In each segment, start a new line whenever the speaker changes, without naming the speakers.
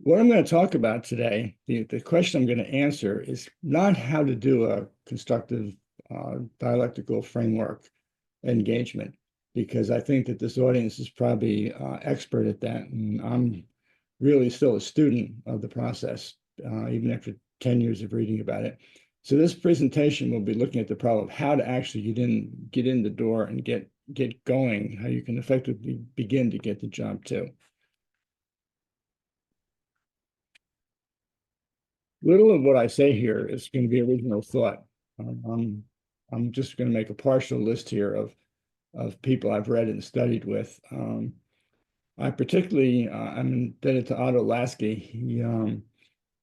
what I'm going to talk about today, the question I'm going to answer is not how to do a constructive dialectical framework engagement, because I think that this audience is probably expert at that. And I'm really still a student of the process, even after 10 years of reading about it. So this presentation will be looking at the problem of how to actually get in the door and get going, how you can effectively begin to get the job too. Little of what I say here is going to be original thought. I'm just going to make a partial list here of people I've read and studied with. I particularly I'm indebted to Otto Lasky.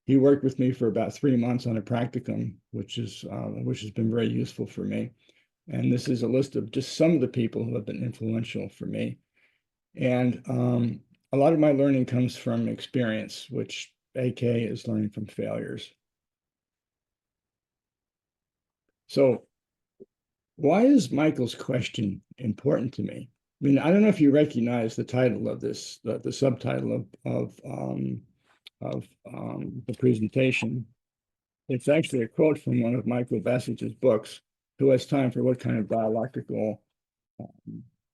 He worked with me for about 3 months on a practicum, which has been very useful for me. And this is a list of just some of the people who have been influential for me. And a lot of my learning comes from experience, which AK is learning from failures. So why is Michael's question important to me? I mean, I don't know if you recognize the title of this, the subtitle of the presentation. It's actually a quote from one of Michael Basich's books, Who Has Time for What Kind of Dialectical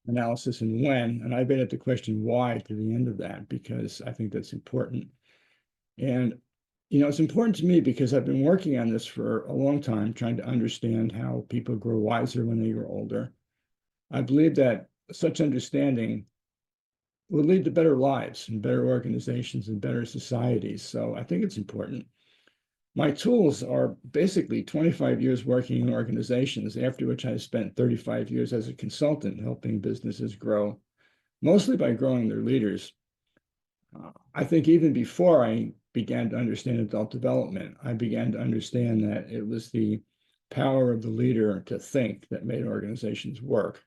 Analysis and When? And I've added the question why to the end of that, because I think that's important. And, it's important to me because I've been working on this for a long time, trying to understand how people grow wiser when they grow older. I believe that such understanding will lead to better lives and better organizations and better societies. So I think it's important. My tools are basically 25 years working in organizations, after which I spent 35 years as a consultant helping businesses grow, mostly by growing their leaders. I think even before I began to understand adult development, I began to understand that it was the power of the leader to think that made organizations work.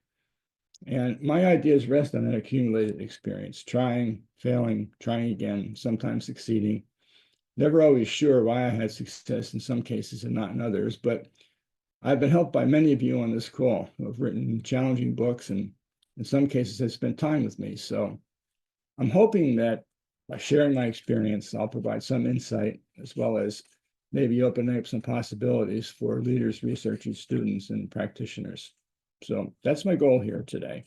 And my ideas rest on that accumulated experience, trying, failing, trying again, sometimes succeeding. Never always sure why I had success in some cases and not in others, but I've been helped by many of you on this call who have written challenging books and in some cases have spent time with me. So I'm hoping that by sharing my experience, I'll provide some insight as well as maybe open up some possibilities for leaders, researchers, students, and practitioners. So that's my goal here today.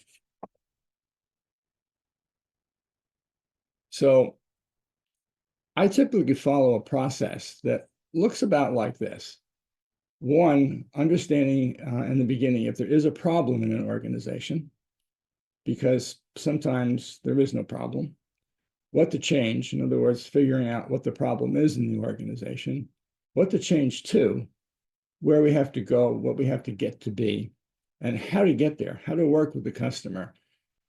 So I typically follow a process that looks about like this. One, understanding in the beginning if there is a problem in an organization, because sometimes there is no problem. What to change, in other words, figuring out what the problem is in the organization, what to change to, where we have to go, what we have to get to be, and how to get there, how to work with the customer.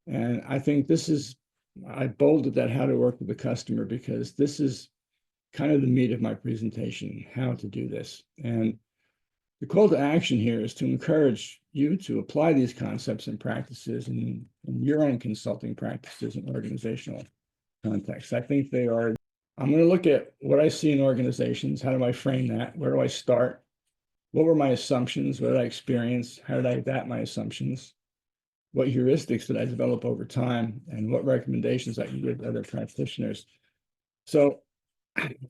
And I think I bolded that how to work with the customer because this is kind of the meat of my presentation, how to do this. And the call to action here is to encourage you to apply these concepts and practices in your own consulting practices and organizational context. I think they are. I'm going to look at what I see in organizations. How do I frame that? Where do I start? What were my assumptions? What did I experience? How did I adapt my assumptions? What heuristics did I develop over time? And what recommendations I can give to other practitioners? So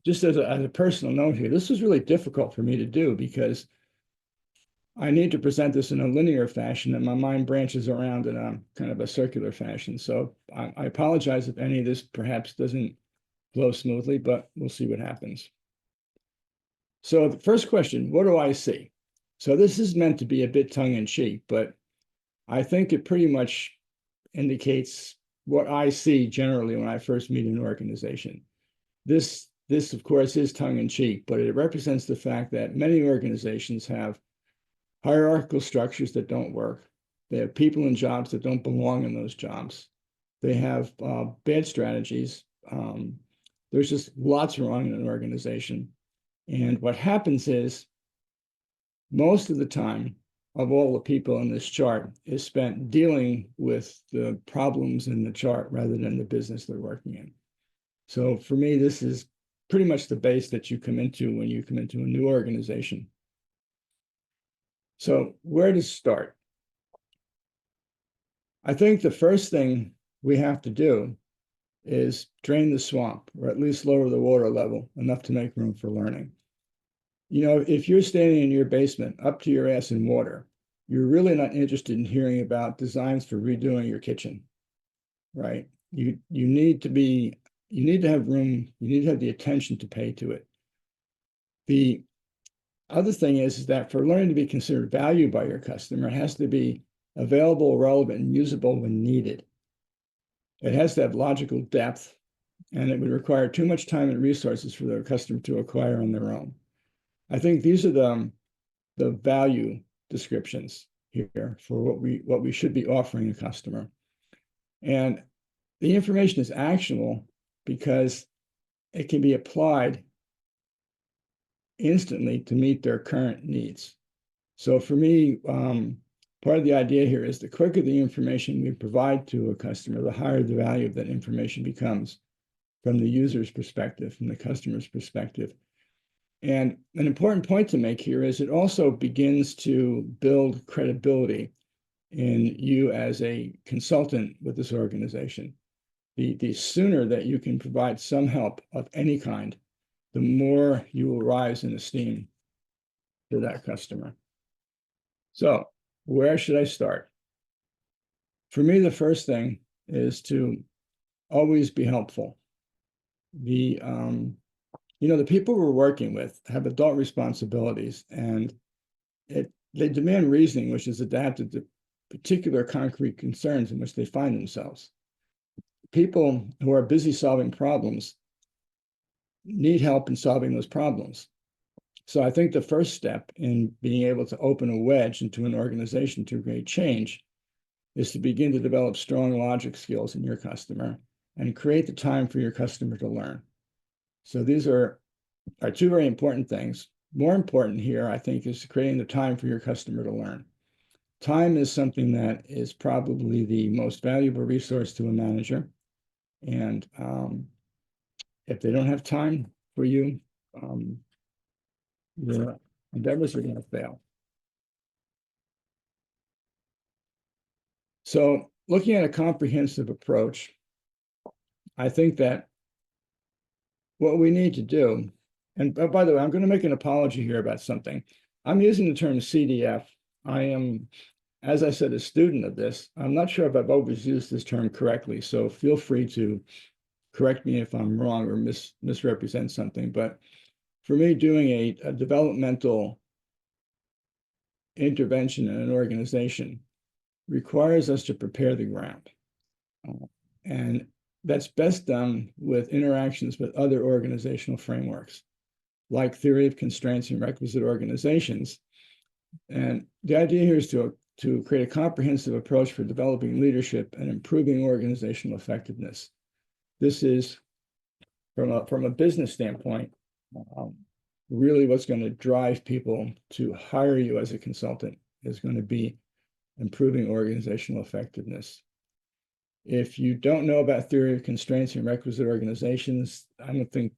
just as a personal note here, this was really difficult for me to do because I need to present this in a linear fashion and my mind branches around in a kind of a circular fashion. So I apologize if any of this perhaps doesn't flow smoothly, but we'll see what happens. So the first question, what do I see? So this is meant to be a bit tongue-in-cheek, but I think it pretty much indicates what I see generally when I first meet an organization. This of course, is tongue-in-cheek, but it represents the fact that many organizations have hierarchical structures that don't work. They have people in jobs that don't belong in those jobs. They have bad strategies. There's just lots wrong in an organization. And what happens is most of the time of all the people in this chart is spent dealing with the problems in the chart rather than the business they're working in. So for me, this is pretty much the base that you come into when you come into a new organization. So where to start? I think the first thing we have to do is drain the swamp, or at least lower the water level enough to make room for learning. You know, if you're standing in your basement up to your ass in water, you're really not interested in hearing about designs for redoing your kitchen, right? You need to have room, you need to have the attention to pay to it. The other thing is that for learning to be considered valued by your customer, it has to be available, relevant, and usable when needed. It has to have logical depth, and it would require too much time and resources for the customer to acquire on their own. I think these are the value descriptions here for what we should be offering a customer. And the information is actionable because it can be applied instantly to meet their current needs. So for me, part of the idea here is the quicker the information we provide to a customer, the higher the value of that information becomes from the user's perspective, from the customer's perspective. And an important point to make here is it also begins to build credibility in you as a consultant with this organization. The sooner that you can provide some help of any kind, the more you will rise in esteem to that customer. So where should I start? For me, the first thing is to always be helpful. The people we're working with have adult responsibilities, and they demand reasoning which is adapted to particular concrete concerns in which they find themselves. People who are busy solving problems need help in solving those problems. So I think the first step in being able to open a wedge into an organization to create change is to begin to develop strong logic skills in your customer and create the time for your customer to learn. So these are two very important things. More important here, I think, is creating the time for your customer to learn. Time is something that is probably the most valuable resource to a manager. And if they don't have time for you, your endeavors are going to fail. So looking at a comprehensive approach, I think that what we need to do, and by the way, I'm going to make an apology here about something. I'm using the term CDF. I am, as I said, a student of this. I'm not sure if I've always used this term correctly, so feel free to correct me if I'm wrong or misrepresent something. But for me, doing a developmental intervention in an organization requires us to prepare the ground. And that's best done with interactions with other organizational frameworks, like theory of constraints and requisite organizations. And the idea here is to create a comprehensive approach for developing leadership and improving organizational effectiveness. This is, from a business standpoint, really what's going to drive people to hire you as a consultant is going to be improving organizational effectiveness. If you don't know about theory of constraints and requisite organizations, I don't think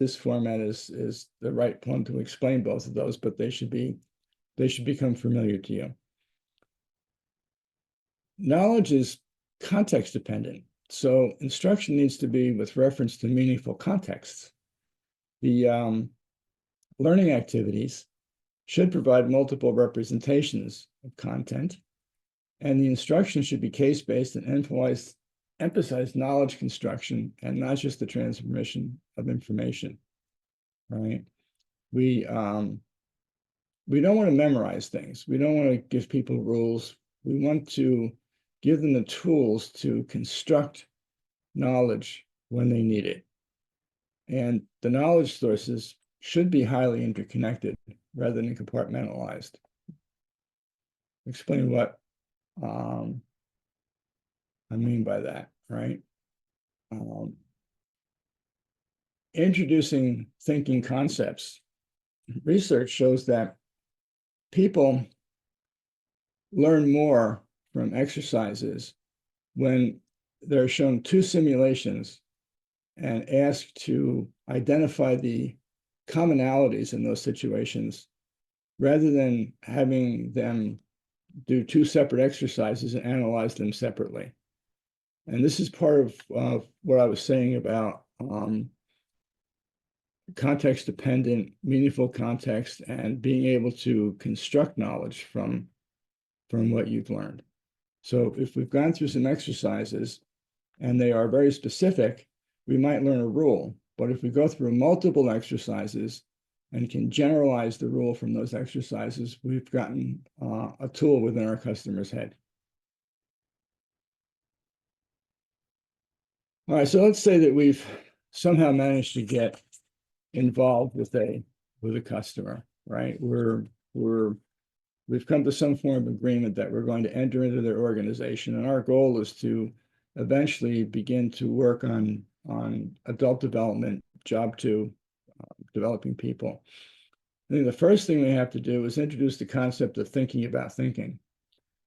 this format is the right one to explain both of those, but they should become familiar to you. Knowledge is context dependent, so instruction needs to be with reference to meaningful contexts. The learning activities should provide multiple representations of content, and the instruction should be case-based and emphasize knowledge construction and not just the transmission of information, right? We don't want to memorize things. We don't want to give people rules. We want to give them the tools to construct knowledge when they need it. And the knowledge sources should be highly interconnected rather than compartmentalized. Explain what I mean by that, right? Introducing thinking concepts. Research shows that people learn more from exercises when they're shown two simulations and asked to identify the commonalities in those situations rather than having them do two separate exercises and analyze them separately. And this is part of what I was saying about context-dependent, meaningful context, and being able to construct knowledge from what you've learned. So if we've gone through some exercises and they are very specific, we might learn a rule. But if we go through multiple exercises and can generalize the rule from those exercises, we've gotten a tool within our customer's head. All right, so let's say that we've somehow managed to get involved with a customer, right? We've come to some form of agreement that we're going to enter into their organization, and our goal is to eventually begin to work on adult development, job 2, developing people. I think the first thing we have to do is introduce the concept of thinking about thinking.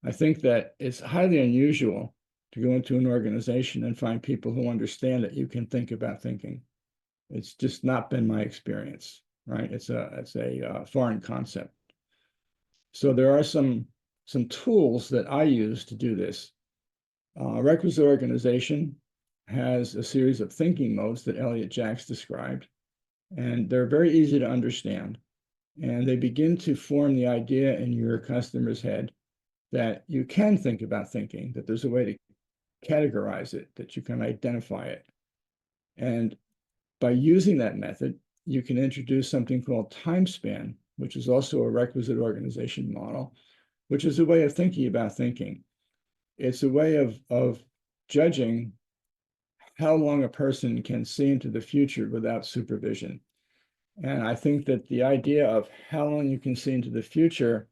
I think that it's highly unusual to go into an organization and find people who understand that you can think about thinking. It's just not been my experience, right? It's a foreign concept. So there are some tools that I use to do this. Requisite organization has a series of thinking modes that Elliot Jacks described, and they're very easy to understand. And they begin to form the idea in your customer's head that you can think about thinking, that there's a way to categorize it, that you can identify it. And by using that method, you can introduce something called time span, which is also a requisite organization model, which is a way of thinking about thinking. It's a way of judging how long a person can see into the future without supervision. And I think that the idea of how long you can see into the future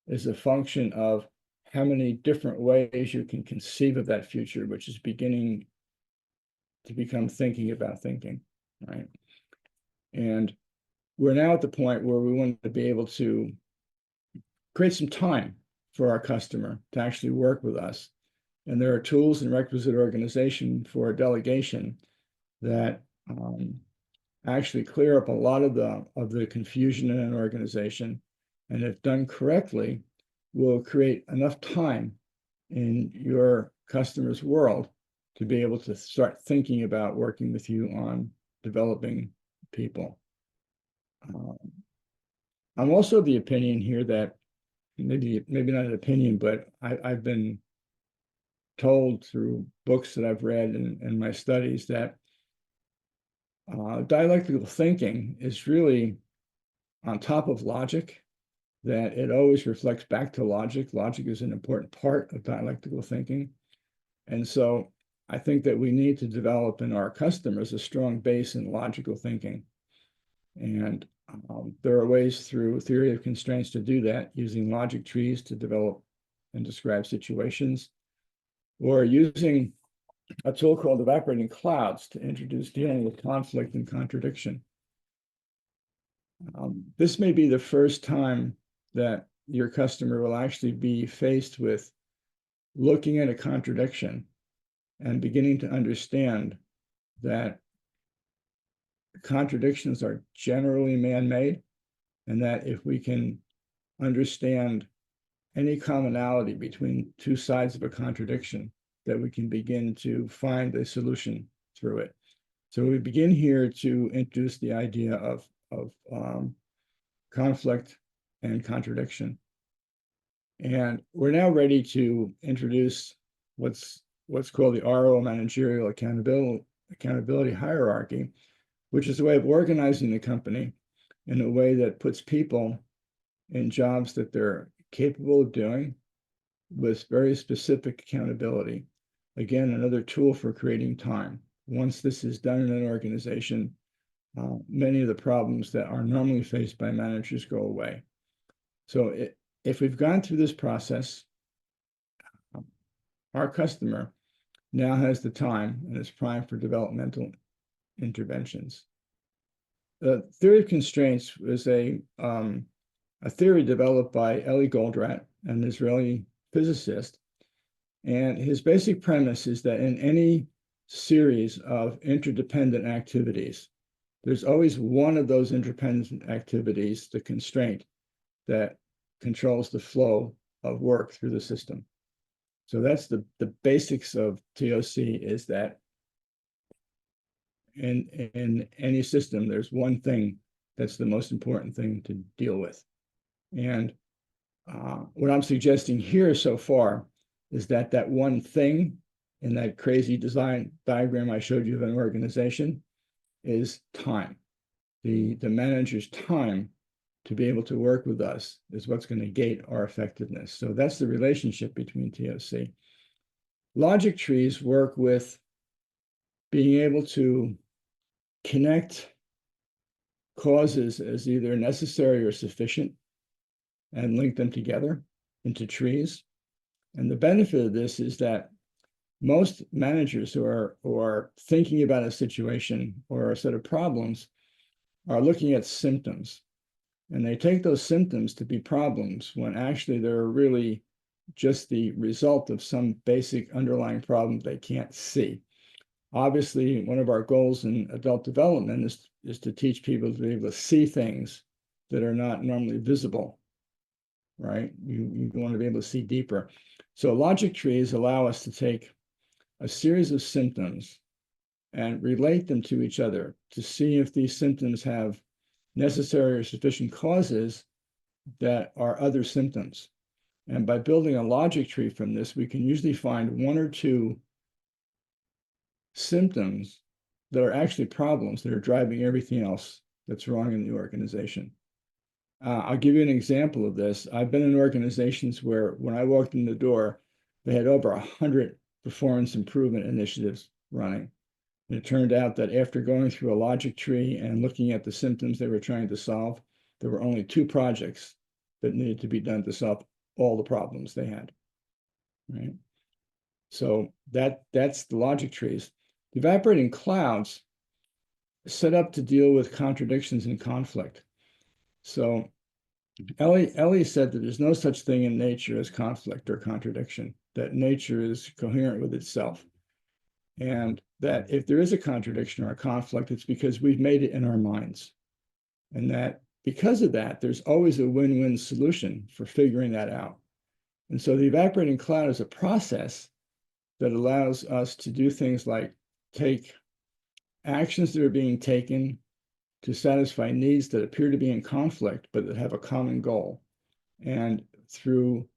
is a function of how many different ways you can conceive of that future, which is beginning to become thinking about thinking, right? And we're now at the point where we want to be able to create some time for our customer to actually work with us. And there are tools in requisite organization for delegation that actually clear up a lot of the confusion in an organization, and if done correctly, will create enough time in your customer's world to be able to start thinking about working with you on developing people. I'm also of the opinion here that maybe not an opinion, but I've been told through books that I've read and my studies that dialectical thinking is really on top of logic, that it always reflects back to logic. Logic is an important part of dialectical thinking. And so I think that we need to develop in our customers a strong base in logical thinking. And there are ways through theory of constraints to do that, using logic trees to develop and describe situations, or using a tool called evaporating clouds to introduce dealing with conflict and contradiction. This may be the first time that your customer will actually be faced with looking at a contradiction and beginning to understand that contradictions are generally man-made, and that if we can understand any commonality between two sides of a contradiction, that we can begin to find a solution through it. So we begin here to introduce the idea of conflict and contradiction. And we're now ready to introduce what's called the RO managerial accountability hierarchy, which is a way of organizing the company in a way that puts people in jobs that they're capable of doing with very specific accountability. Again, another tool for creating time. Once this is done in an organization, many of the problems that are normally faced by managers go away. So if we've gone through this process, our customer now has the time and is primed for developmental interventions. The theory of constraints was a theory developed by Eli Goldratt, an Israeli physicist. And his basic premise is that in any series of interdependent activities, there's always one of those interdependent activities, the constraint, that controls the flow of work through the system. So that's the basics of TOC, is that in any system, there's one thing that's the most important thing to deal with. And what I'm suggesting here so far is that that one thing in that crazy design diagram I showed you of an organization is time. The manager's time to be able to work with us is what's going to gate our effectiveness. So that's the relationship between TOC. Logic trees work with being able to connect causes as either necessary or sufficient and link them together into trees. And the benefit of this is that most managers who are thinking about a situation or a set of problems are looking at symptoms. And they take those symptoms to be problems when actually they're really just the result of some basic underlying problem they can't see. Obviously, one of our goals in adult development is to teach people to be able to see things that are not normally visible, right? You want to be able to see deeper. So logic trees allow us to take a series of symptoms and relate them to each other to see if these symptoms have necessary or sufficient causes that are other symptoms. And by building a logic tree from this, we can usually find one or two symptoms that are actually problems that are driving everything else that's wrong in the organization. I'll give you an example of this. I've been in organizations where when I walked in the door, they had over 100 performance improvement initiatives running. And it turned out that after going through a logic tree and looking at the symptoms they were trying to solve, there were only 2 projects that needed to be done to solve all the problems they had, right? So that's the logic trees. The evaporating clouds set up to deal with contradictions and conflict. So Ellie said that there's no such thing in nature as conflict or contradiction, that nature is coherent with itself. And that if there is a contradiction or a conflict, it's because we've made it in our minds. And that because of that, there's always a win-win solution for figuring that out. And so the evaporating cloud is a process that allows us to do things like take actions that are being taken to satisfy needs that appear to be in conflict, but that have a common goal. And through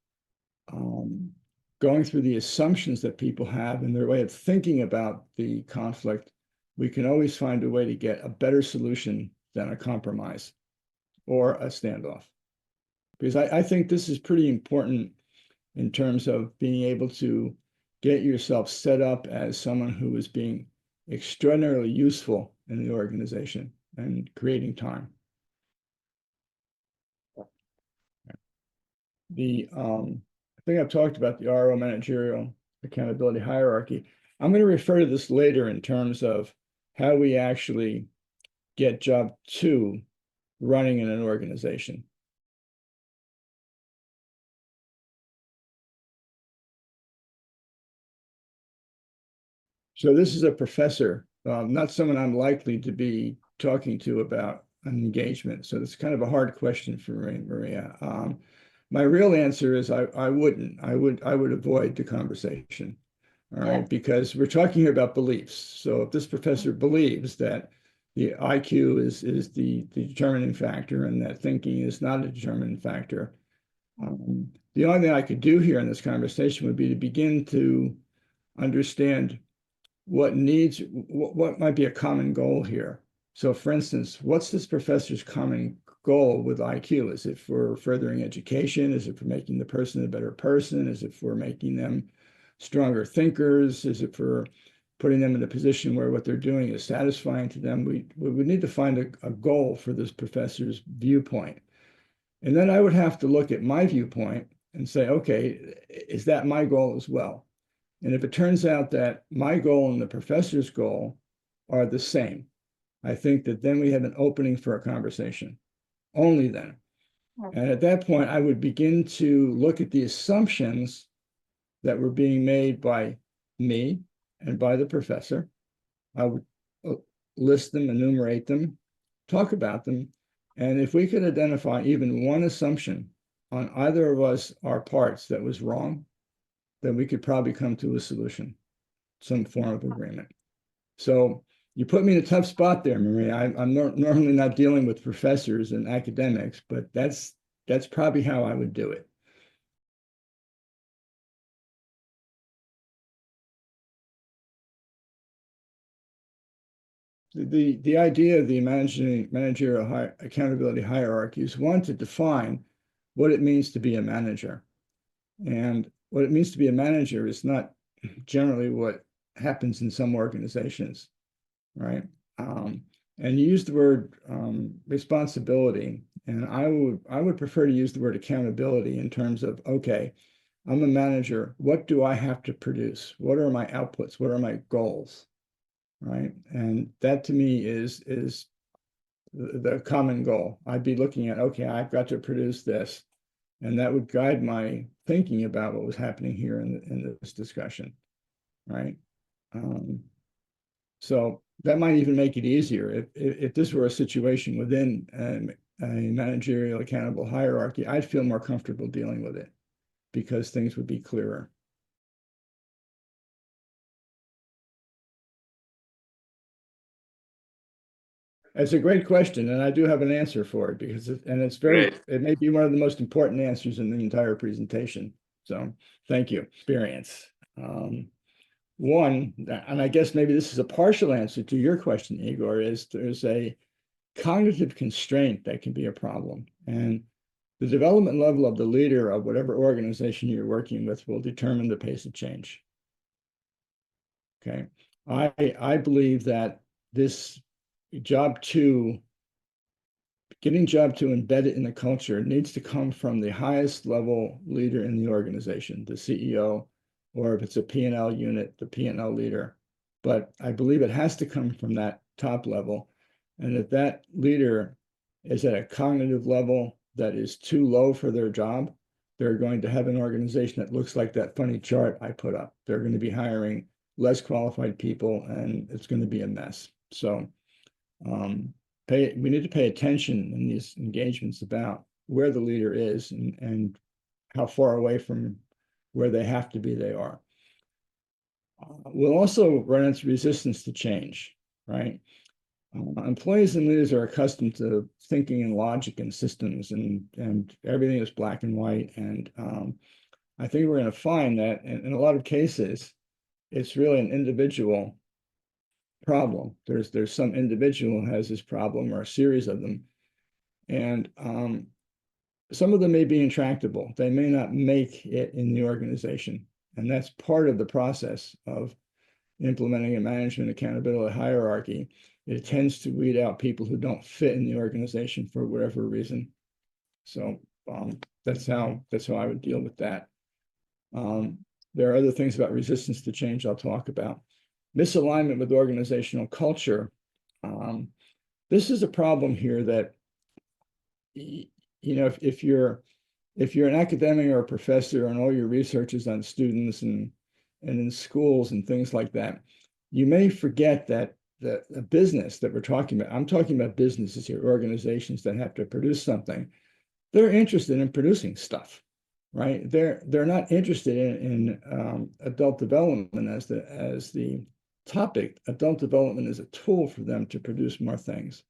going through the assumptions that people have and their way of thinking about the conflict, we can always find a way to get a better solution than a compromise or a standoff. Because I think this is pretty important in terms of being able to get yourself set up as someone who is being extraordinarily useful in the organization and creating time. I think I've talked about the RO managerial accountability hierarchy. I'm going to refer to this later in terms of how we actually get job 2 running in an organization. So this is a professor, not someone I'm likely to be talking to about an engagement. So it's kind of a hard question for Maria. My real answer is I wouldn't. I would avoid the conversation. All right, yeah. Because we're talking about beliefs. So if this professor believes that the IQ is the determining factor and that thinking is not a determining factor, the only thing I could do here in this conversation would be to begin to understand what might be a common goal here. So for instance, what's this professor's common goal with IQ? Is it for furthering education? Is it for making the person a better person? Is it for making them stronger thinkers? Is it for putting them in a position where what they're doing is satisfying to them? We would need to find a goal for this professor's viewpoint. And then I would have to look at my viewpoint and say, okay, is that my goal as well? And if it turns out that my goal and the professor's goal are the same, I think that then we have an opening for a conversation, only then. And at that point, I would begin to look at the assumptions that were being made by me and by the professor. I would list them, enumerate them, talk about them. And if we could identify even one assumption on either of us, our parts, that was wrong, then we could probably come to a solution, some form of agreement. So you put me in a tough spot there, Maria. I'm normally not dealing with professors and academics, but that's probably how I would do it. The idea of the managerial accountability hierarchy is one, to define what it means to be a manager. And what it means to be a manager is not generally what happens in some organizations, right? And you use the word responsibility, and I would prefer to use the word accountability in terms of, okay, I'm a manager. What do I have to produce? What are my outputs? What are my goals? Right? And that to me is the common goal. I'd be looking at, okay, I've got to produce this, and that would guide my thinking about what was happening here in this discussion, right? So that might even make it easier. If this were a situation within a managerial accountable hierarchy, I'd feel more comfortable dealing with it because things would be clearer. It's a great question, and I do have an answer for it because it may be one of the most important answers in the entire presentation. So thank you. Experience. One, and I guess maybe this is a partial answer to your question, Igor, is there's a cognitive constraint that can be a problem. And the development level of the leader of whatever organization you're working with will determine the pace of change. Okay. I believe that this getting job two embedded in the culture needs to come from the highest level leader in the organization, the CEO, or if it's a P&L unit, the P&L leader. But I believe it has to come from that top level. And if that leader is at a cognitive level that is too low for their job, they're going to have an organization that looks like that funny chart I put up. They're going to be hiring less qualified people, and it's going to be a mess. So we need to pay attention in these engagements about where the leader is and how far away from where they have to be they are. We'll also run into resistance to change, right? Employees and leaders are accustomed to thinking in logic and systems, and everything is black and white. And I think we're going to find that in a lot of cases, it's really an individual problem. There's some individual who has this problem or a series of them. And some of them may be intractable. They may not make it in the organization. And that's part of the process of implementing a management accountability hierarchy. It tends to weed out people who don't fit in the organization for whatever reason. So that's how I would deal with that. There are other things about resistance to change I'll talk about. Misalignment with organizational culture. This is a problem here that, if you're an academic or a professor and all your research is on students and in schools and things like that, you may forget that the business that we're talking about, I'm talking about businesses here, organizations that have to produce something, they're interested in producing stuff, right? They're not interested in adult development as the topic. Adult development is a tool for them to produce more things.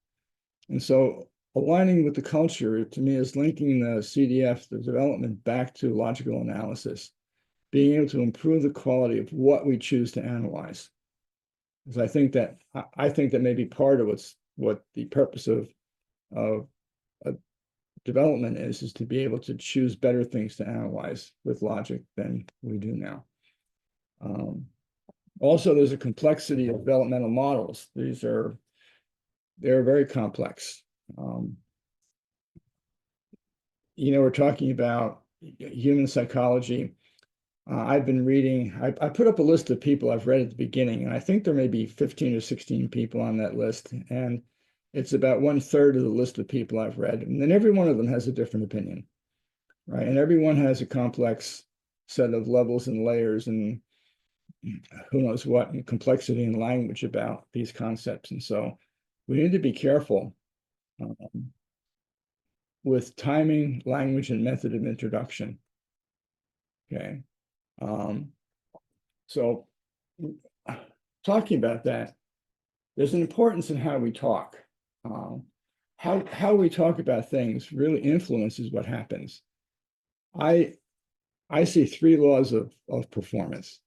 And so aligning with the culture, to me, is linking the CDF, the development, back to logical analysis, being able to improve the quality of what we choose to analyze. Because I think that may be part of what the purpose of development is to be able to choose better things to analyze with logic than we do now. Also, there's a complexity of developmental models. They're very complex. We're talking about human psychology. I've been reading, I put up a list of people I've read at the beginning, and I think there may be 15 or 16 people on that list. And it's about 1/3 of the list of people I've read. And then every one of them has a different opinion, right? And everyone has a complex set of levels and layers and who knows what, and complexity and language about these concepts. And so we need to be careful with timing, language, and method of introduction. Okay. Um, so talking about that, there's an importance in how we talk. Um, how we talk about things really influences what happens. I I see three laws of performance.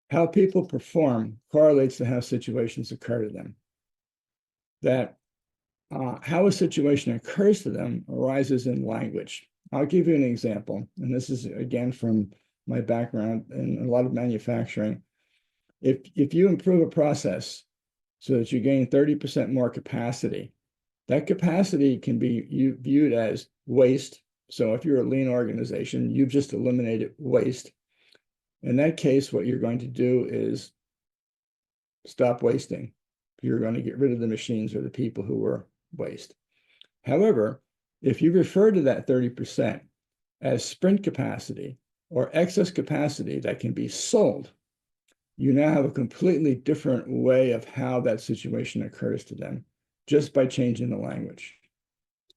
How people perform correlates to how situations occur to them. That how a situation occurs to them arises in language. I'll give you an example, and this is again from my background in a lot of manufacturing. If you improve a process so that you gain 30% more capacity, that capacity can be viewed as waste. So if you're a lean organization, you've just eliminated waste. In that case, what you're going to do is stop wasting. You're going to get rid of the machines or the people who were waste. However, if you refer to that 30% as sprint capacity or excess capacity that can be sold, you now have a completely different way of how that situation occurs to them just by changing the language.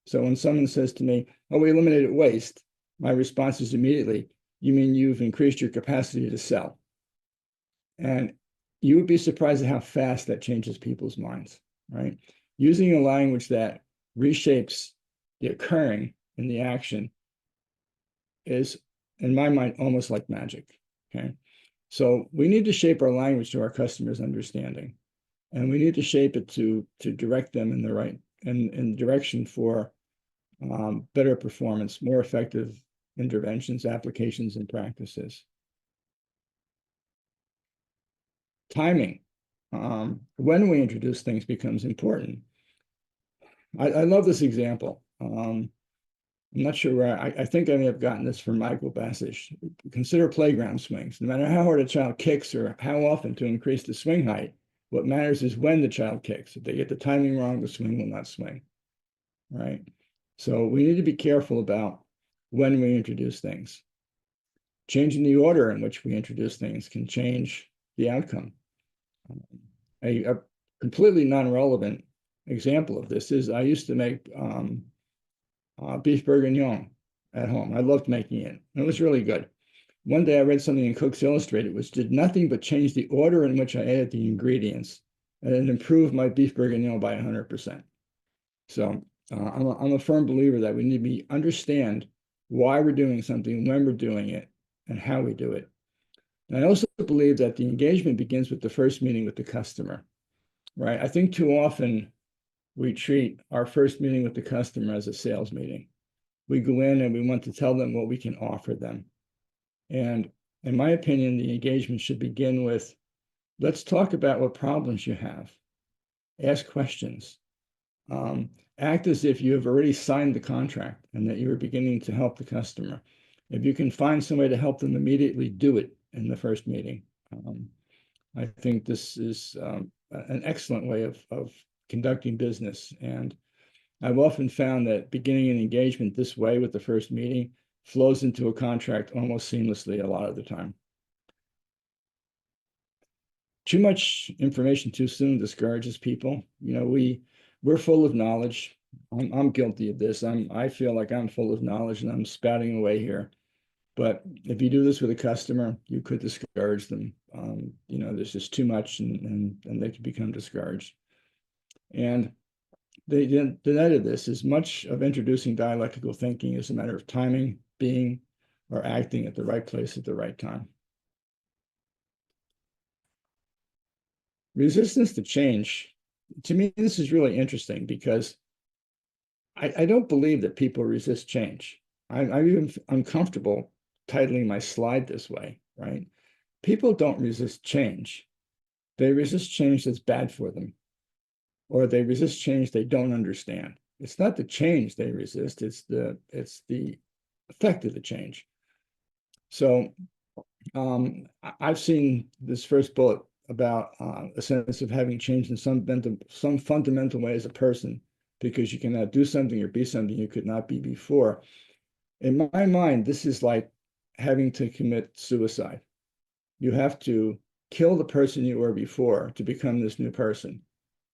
So when someone says to me, oh, we eliminated waste, my response is immediately, you mean you've increased your capacity to sell? And you would be surprised at how fast that changes people's minds, right? Using a language that reshapes the occurring and the action is, in my mind, almost like magic, okay? So we need to shape our language to our customers' understanding, and we need to shape it to direct them in the right in direction for better performance, more effective interventions, applications, and practices. Timing, when we introduce things becomes important. I love this example. I'm not sure where I think I may have gotten this from Michael Bassich. Consider playground swings. No matter how hard a child kicks or how often to increase the swing height, what matters is when the child kicks. If they get the timing wrong, the swing will not swing, right? So we need to be careful about when we introduce things. Changing the order in which we introduce things can change the outcome. A completely non-relevant example of this is I used to make beef bourguignon at home. I loved making it. It was really good. One day I read something in Cook's Illustrated, which did nothing but change the order in which I added the ingredients, and it improved my beef bourguignon by 100%. So I'm a firm believer that we need to understand why we're doing something, when we're doing it, and how we do it. And I also believe that the engagement begins with the first meeting with the customer, right? I think too often we treat our first meeting with the customer as a sales meeting. We go in and we want to tell them what we can offer them. And in my opinion, the engagement should begin with, let's talk about what problems you have. Ask questions. Act as if you have already signed the contract and that you are beginning to help the customer. If you can find some way to help them immediately, do it in the first meeting. I think this is an excellent way of conducting business. And I've often found that beginning an engagement this way with the first meeting flows into a contract almost seamlessly a lot of the time. Too much information too soon discourages people. You know, we're full of knowledge. I'm guilty of this. I feel like I'm full of knowledge and I'm spouting away here. But if you do this with a customer, you could discourage them. You know, there's just too much and they could become discouraged. And the net of this is much of introducing dialectical thinking is a matter of timing, being, or acting at the right place at the right time. Resistance to change, to me, this is really interesting because I don't believe that people resist change. I'm even uncomfortable titling my slide this way, right? People don't resist change. They resist change that's bad for them, or they resist change they don't understand. It's not the change they resist, it's the effect of the change. So I've seen this first bullet about a sense of having changed in some fundamental way as a person, because you cannot do something or be something you could not be before. In my mind, this is like having to commit suicide. You have to kill the person you were before to become this new person.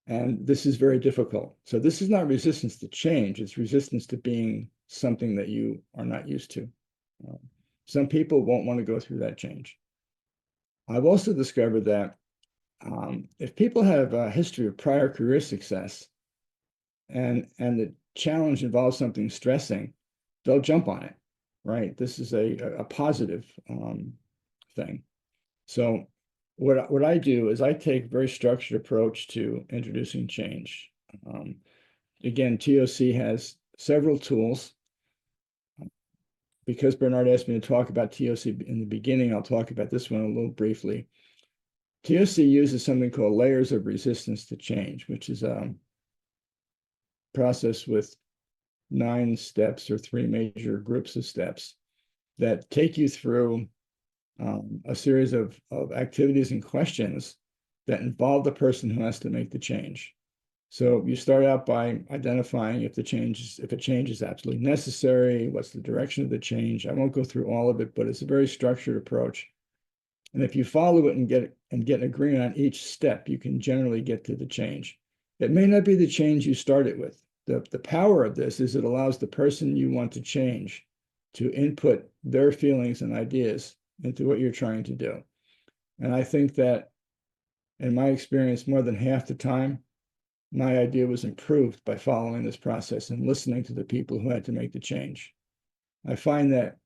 And this is very difficult. So this is not resistance to change, it's resistance to being something that you are not used to. Some people won't want to go through that change. I've also discovered that if people have a history of prior career success and the challenge involves something stressing, they'll jump on it, right? This is a positive thing. So what I do is I take a very structured approach to introducing change. Again, TOC has several tools. Because Bernard asked me to talk about TOC in the beginning, I'll talk about this one a little briefly. TOC uses something called layers of resistance to change, which is a process with 9 steps or 3 major groups of steps that take you through a series of activities and questions that involve the person who has to make the change. So you start out by identifying if a change is absolutely necessary, what's the direction of the change. I won't go through all of it, but it's a very structured approach. And if you follow it and get an agreement on each step, you can generally get to the change. It may not be the change you started with. The power of this is it allows the person you want to change to input their feelings and ideas into what you're trying to do. And I think that in my experience, more than half the time, my idea was improved by following this process and listening to the people who had to make the change. I find that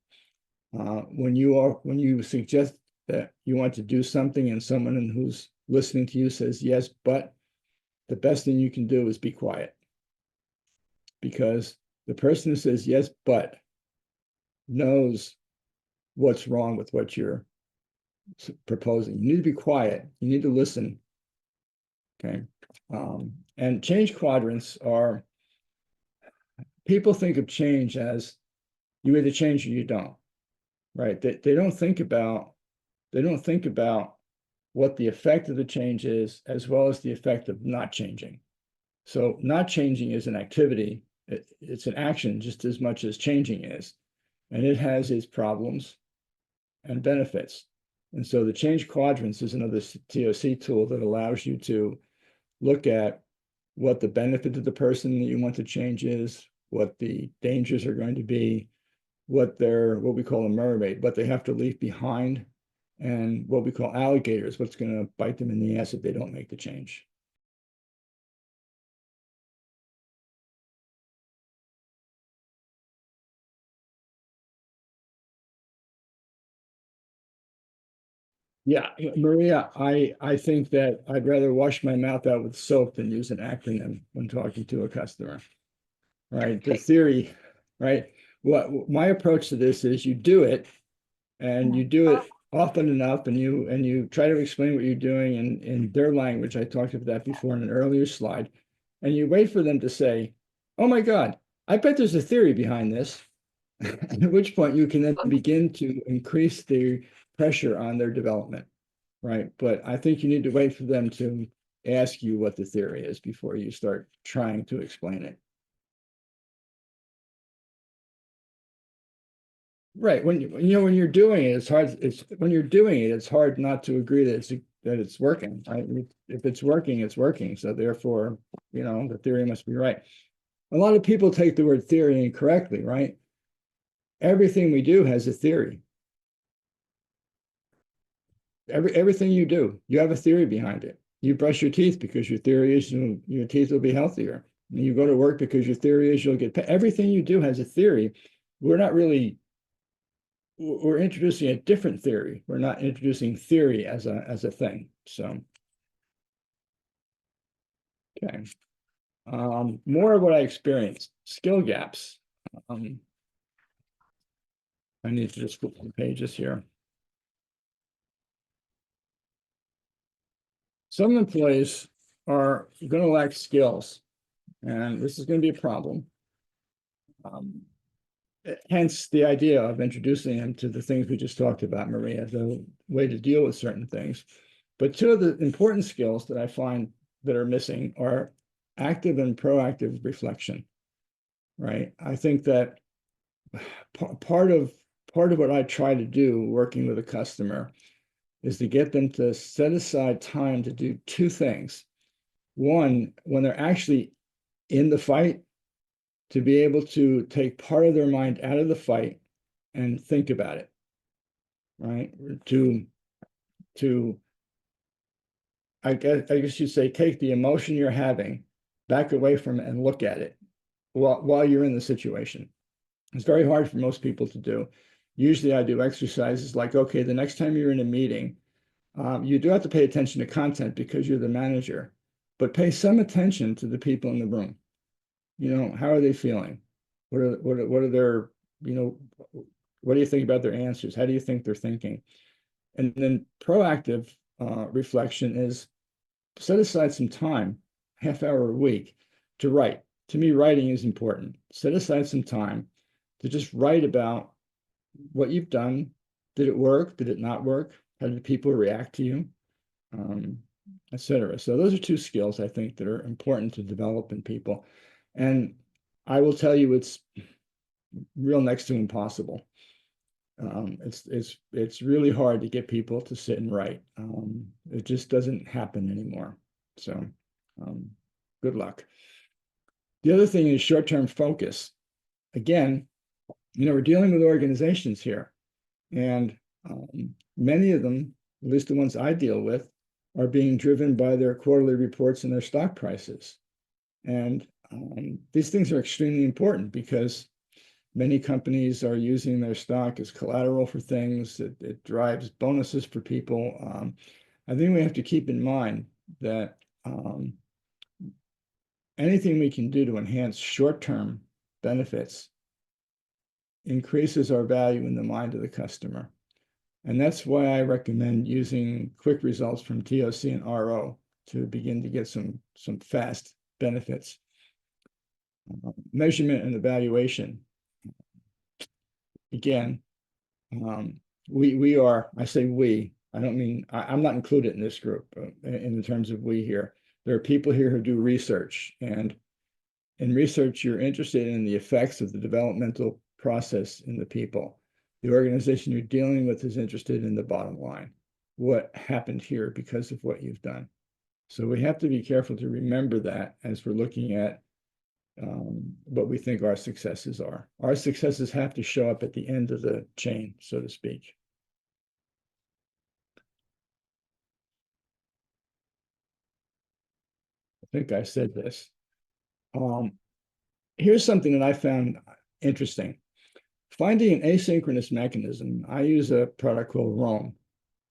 when you suggest that you want to do something and someone who's listening to you says yes, but the best thing you can do is be quiet, because the person who says yes, but knows what's wrong with what you're proposing. You need to be quiet. You need to listen. Okay. And change quadrants are, people think of change as you either change or you don't, right? They don't think about what the effect of the change is, as well as the effect of not changing. So not changing is an activity. It's an action just as much as changing is. And it has its problems and benefits. And so the change quadrants is another TOC tool that allows you to look at what the benefit to the person that you want to change is, what the dangers are going to be, what we call a mermaid, what they have to leave behind, and what we call alligators, what's going to bite them in the ass if they don't make the change. Yeah, Maria, I think that I'd rather wash my mouth out with soap than use an acronym when talking to a customer, right? The theory, right? What my approach to this is you do it, and you do it often enough, and you try to explain what you're doing in their language. I talked about that before in an earlier slide, and you wait for them to say, "Oh my God, I bet there's a theory behind this." At which point you can then begin to increase the pressure on their development, right? But I think you need to wait for them to ask you what the theory is before you start trying to explain it. Right. When when you're doing it, it's hard. When you're doing it, it's hard not to agree that it's working. Right? If it's working, it's working. So therefore, the theory must be right. A lot of people take the word theory incorrectly, right? Everything we do has a theory. Everything you do, you have a theory behind it. You brush your teeth because your theory is your teeth will be healthier. And you go to work because your theory is you'll get paid. Everything you do has a theory. We're introducing a different theory. We're not introducing theory as a thing. So, okay. More of what I experienced, skill gaps. I need to just flip the pages here. Some employees are going to lack skills, and this is going to be a problem. Hence the idea of introducing them to the things we just talked about, Maria, the way to deal with certain things. But 2 of the important skills that I find that are missing are active and proactive reflection, right? I think that part of what I try to do working with a customer is to get them to set aside time to do 2 things. One, when they're actually in the fight, to be able to take part of their mind out of the fight and think about it. right? To I guess you'd say take the emotion you're having, back away from it and look at it while you're in the situation. It's very hard for most people to do. Usually I do exercises like, okay, the next time you're in a meeting, you do have to pay attention to content because you're the manager, but pay some attention to the people in the room. How are they feeling? What are their, you know, what do you think about their answers? How do you think they're thinking? And then proactive reflection is set aside some time, half hour a week, to write. To me, writing is important. Set aside some time to just write about what you've done. Did it work? Did it not work? How did people react to you? Etc. So those are two skills I think that are important to develop in people. And I will tell you, it's real next to impossible. It's really hard to get people to sit and write. It just doesn't happen anymore. So good luck. The other thing is short-term focus. Again, we're dealing with organizations here, and many of them, at least the ones I deal with, are being driven by their quarterly reports and their stock prices. And these things are extremely important because many companies are using their stock as collateral for things. It drives bonuses for people. I think we have to keep in mind that anything we can do to enhance short-term benefits increases our value in the mind of the customer. And that's why I recommend using quick results from TOC and RO to begin to get some fast benefits. Measurement and evaluation. Again, we are, I say we, I don't mean, I'm not included in this group in terms of we here. There are people here who do research, and in research, you're interested in the effects of the developmental process in the people. The organization you're dealing with is interested in the bottom line. What happened here because of what you've done? So we have to be careful to remember that as we're looking at what we think our successes are. Our successes have to show up at the end of the chain, so to speak. I think I said this. Here's something that I found interesting. Finding an asynchronous mechanism, I use a product called Roam,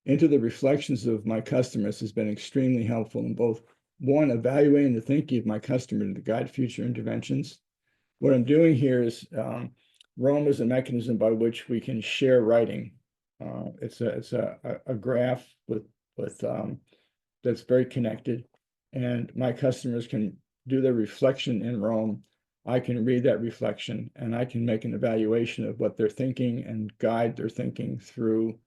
into the reflections of my customers has been extremely helpful in both, one, evaluating the thinking of my customer to guide future interventions. What I'm doing here is Roam is a mechanism by which we can share writing. It's a graph with that's very connected, and my customers can do their reflection in Roam. I can read that reflection, and I can make an evaluation of what they're thinking and guide their thinking through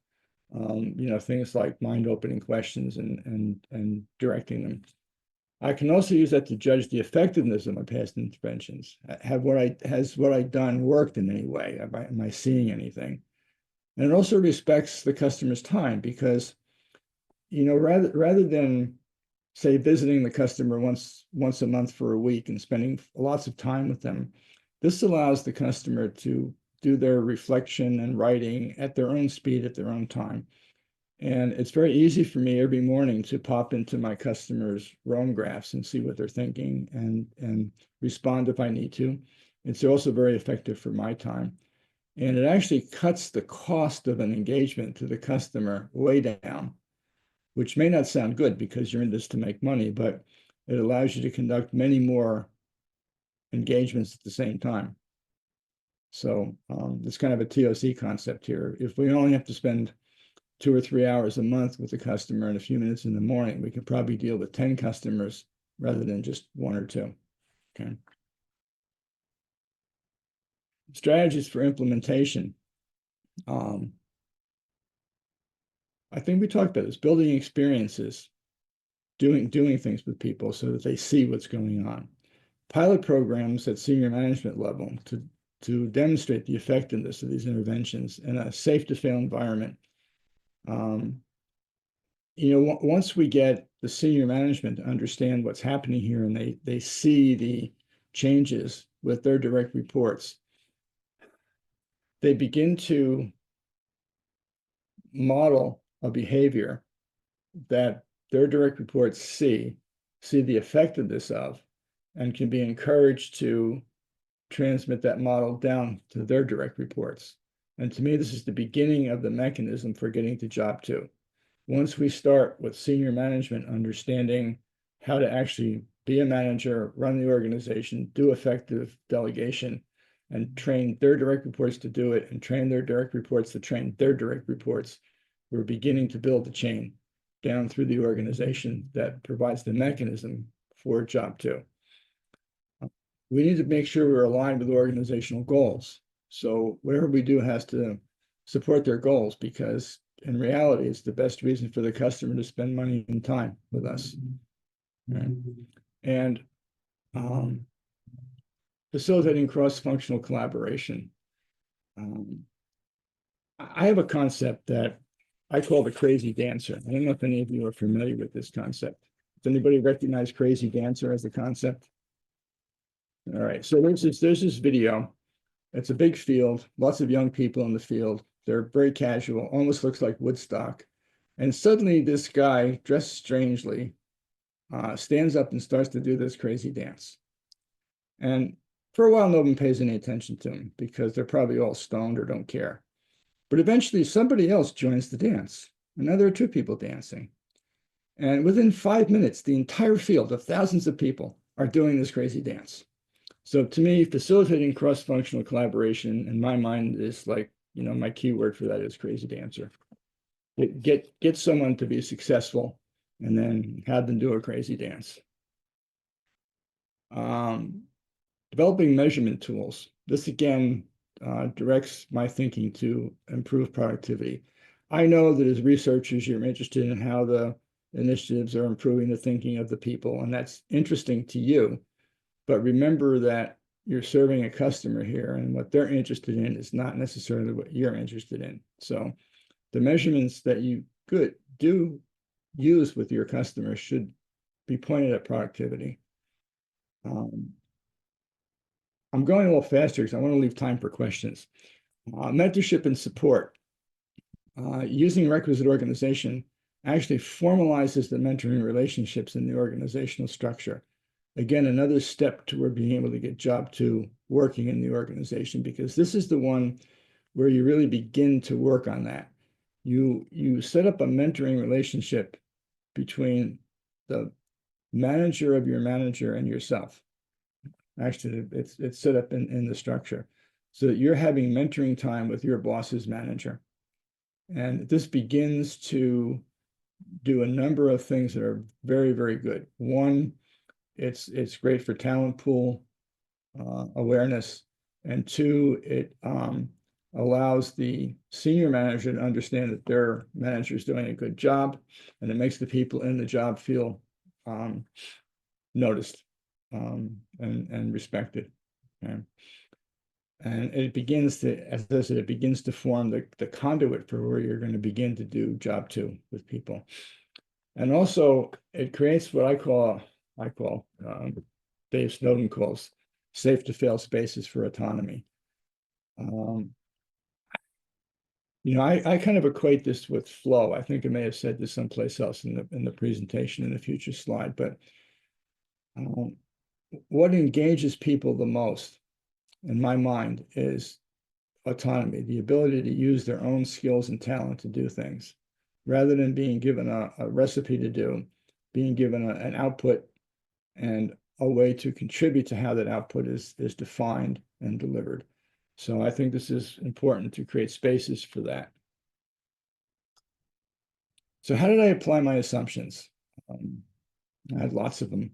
things like mind-opening questions and directing them. I can also use that to judge the effectiveness of my past interventions. Has what I've done worked in any way? Am I seeing anything? And it also respects the customer's time because, rather than say visiting the customer once a month for a week and spending lots of time with them, this allows the customer to do their reflection and writing at their own speed, at their own time. And it's very easy for me every morning to pop into my customers' Roam graphs and see what they're thinking and respond if I need to. It's also very effective for my time. And it actually cuts the cost of an engagement to the customer way down, which may not sound good because you're in this to make money, but it allows you to conduct many more engagements at the same time. So it's kind of a TOC concept here. If we only have to spend 2 or 3 hours a month with the customer and a few minutes in the morning, we could probably deal with 10 customers rather than just 1 or 2. Okay. Strategies for implementation. I think we talked about this, building experiences, doing things with people so that they see what's going on. Pilot programs at senior management level to demonstrate the effectiveness of these interventions in a safe to fail environment. Once we get the senior management to understand what's happening here and they see the changes with their direct reports, they begin to model a behavior that their direct reports see the effectiveness of, and can be encouraged to transmit that model down to their direct reports. And to me, this is the beginning of the mechanism for getting to job 2. Once we start with senior management understanding how to actually be a manager, run the organization, do effective delegation, and train their direct reports to do it, and train their direct reports to train their direct reports, we're beginning to build the chain down through the organization that provides the mechanism for job 2. We need to make sure we're aligned with organizational goals. So whatever we do has to support their goals, because in reality, it's the best reason for the customer to spend money and time with us. Right? And facilitating cross-functional collaboration. I have a concept that I call the crazy dancer. I don't know if any of you are familiar with this concept. Does anybody recognize crazy dancer as a concept? All right, so there's this video. It's a big field, lots of young people in the field. They're very casual, almost looks like Woodstock. And suddenly this guy, dressed strangely, stands up and starts to do this crazy dance. And for a while, no one pays any attention to him because they're probably all stoned or don't care. But eventually somebody else joins the dance. And now there are 2 people dancing. And within 5 minutes, the entire field of thousands of people are doing this crazy dance. So to me, facilitating cross-functional collaboration in my mind is like, my keyword for that is crazy dancer. Get someone to be successful and then have them do a crazy dance. Developing measurement tools. This again directs my thinking to improve productivity. I know that as researchers, you're interested in how the initiatives are improving the thinking of the people, and that's interesting to you. But remember that you're serving a customer here, and what they're interested in is not necessarily what you're interested in. So the measurements that you do use with your customers should be pointed at productivity. I'm going a little faster because I want to leave time for questions. Mentorship and support. Using requisite organization actually formalizes the mentoring relationships in the organizational structure. Again, another step toward being able to get job 2 working in the organization, because this is the one where you really begin to work on that. You set up a mentoring relationship between the manager of your manager and yourself. Actually, it's set up in the structure so that you're having mentoring time with your boss's manager. And this begins to do a number of things that are very, very good. One, it's great for talent pool awareness. And 2, it allows the senior manager to understand that their manager is doing a good job, and it makes the people in the job feel noticed and respected. Okay? And it begins to, as I said, it begins to form the conduit for where you're going to begin to do job 2 with people. And also it creates what I call Dave Snowden calls safe to fail spaces for autonomy. I kind of equate this with flow. I think I may have said this someplace else in the presentation in a future slide, but what engages people the most, in my mind, is autonomy, the ability to use their own skills and talent to do things, rather than being given a recipe to do, being given an output and a way to contribute to how that output is defined and delivered. So I think this is important to create spaces for that. So how did I apply my assumptions? I had lots of them.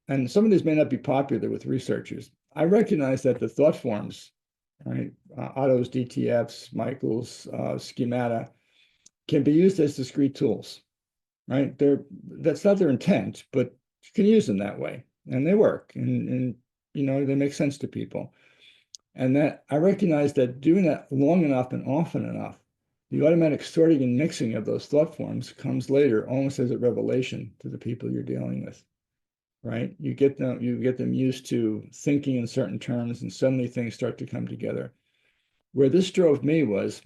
And some of these may not be popular with researchers. I recognize that the thought forms, right, Otto's DTFs, Michael's schemata, can be used as discrete tools, right? That's not their intent, but you can use them that way, and they work, and they make sense to people. And that I recognize that doing that long enough and often enough, the automatic sorting and mixing of those thought forms comes later, almost as a revelation to the people you're dealing with. Right? You get them used to thinking in certain terms, and suddenly things start to come together. Where this drove me was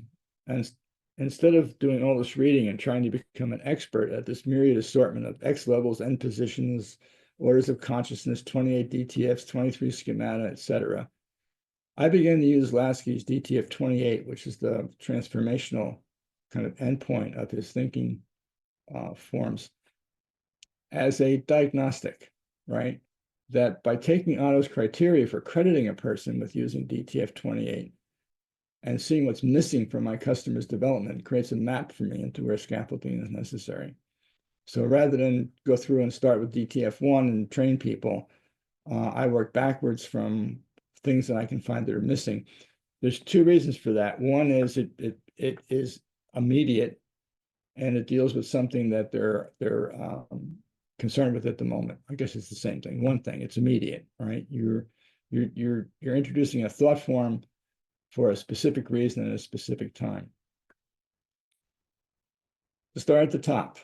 And instead of doing all this reading and trying to become an expert at this myriad assortment of X levels, N positions, orders of consciousness, 28 DTFs, 23 schemata, etc., I began to use Lasky's DTF 28, which is the transformational kind of endpoint of his thinking forms, as a diagnostic, right? That by taking Otto's criteria for crediting a person with using DTF 28 and seeing what's missing from my customer's development creates a map for me into where scaffolding is necessary. So rather than go through and start with DTF 1 and train people, I work backwards from things that I can find that are missing. There's two reasons for that. One is it is immediate, and it deals with something that they're concerned with at the moment. I guess it's the same thing. One thing, it's immediate, right? You're introducing a thought form for a specific reason at a specific time. To start at the top,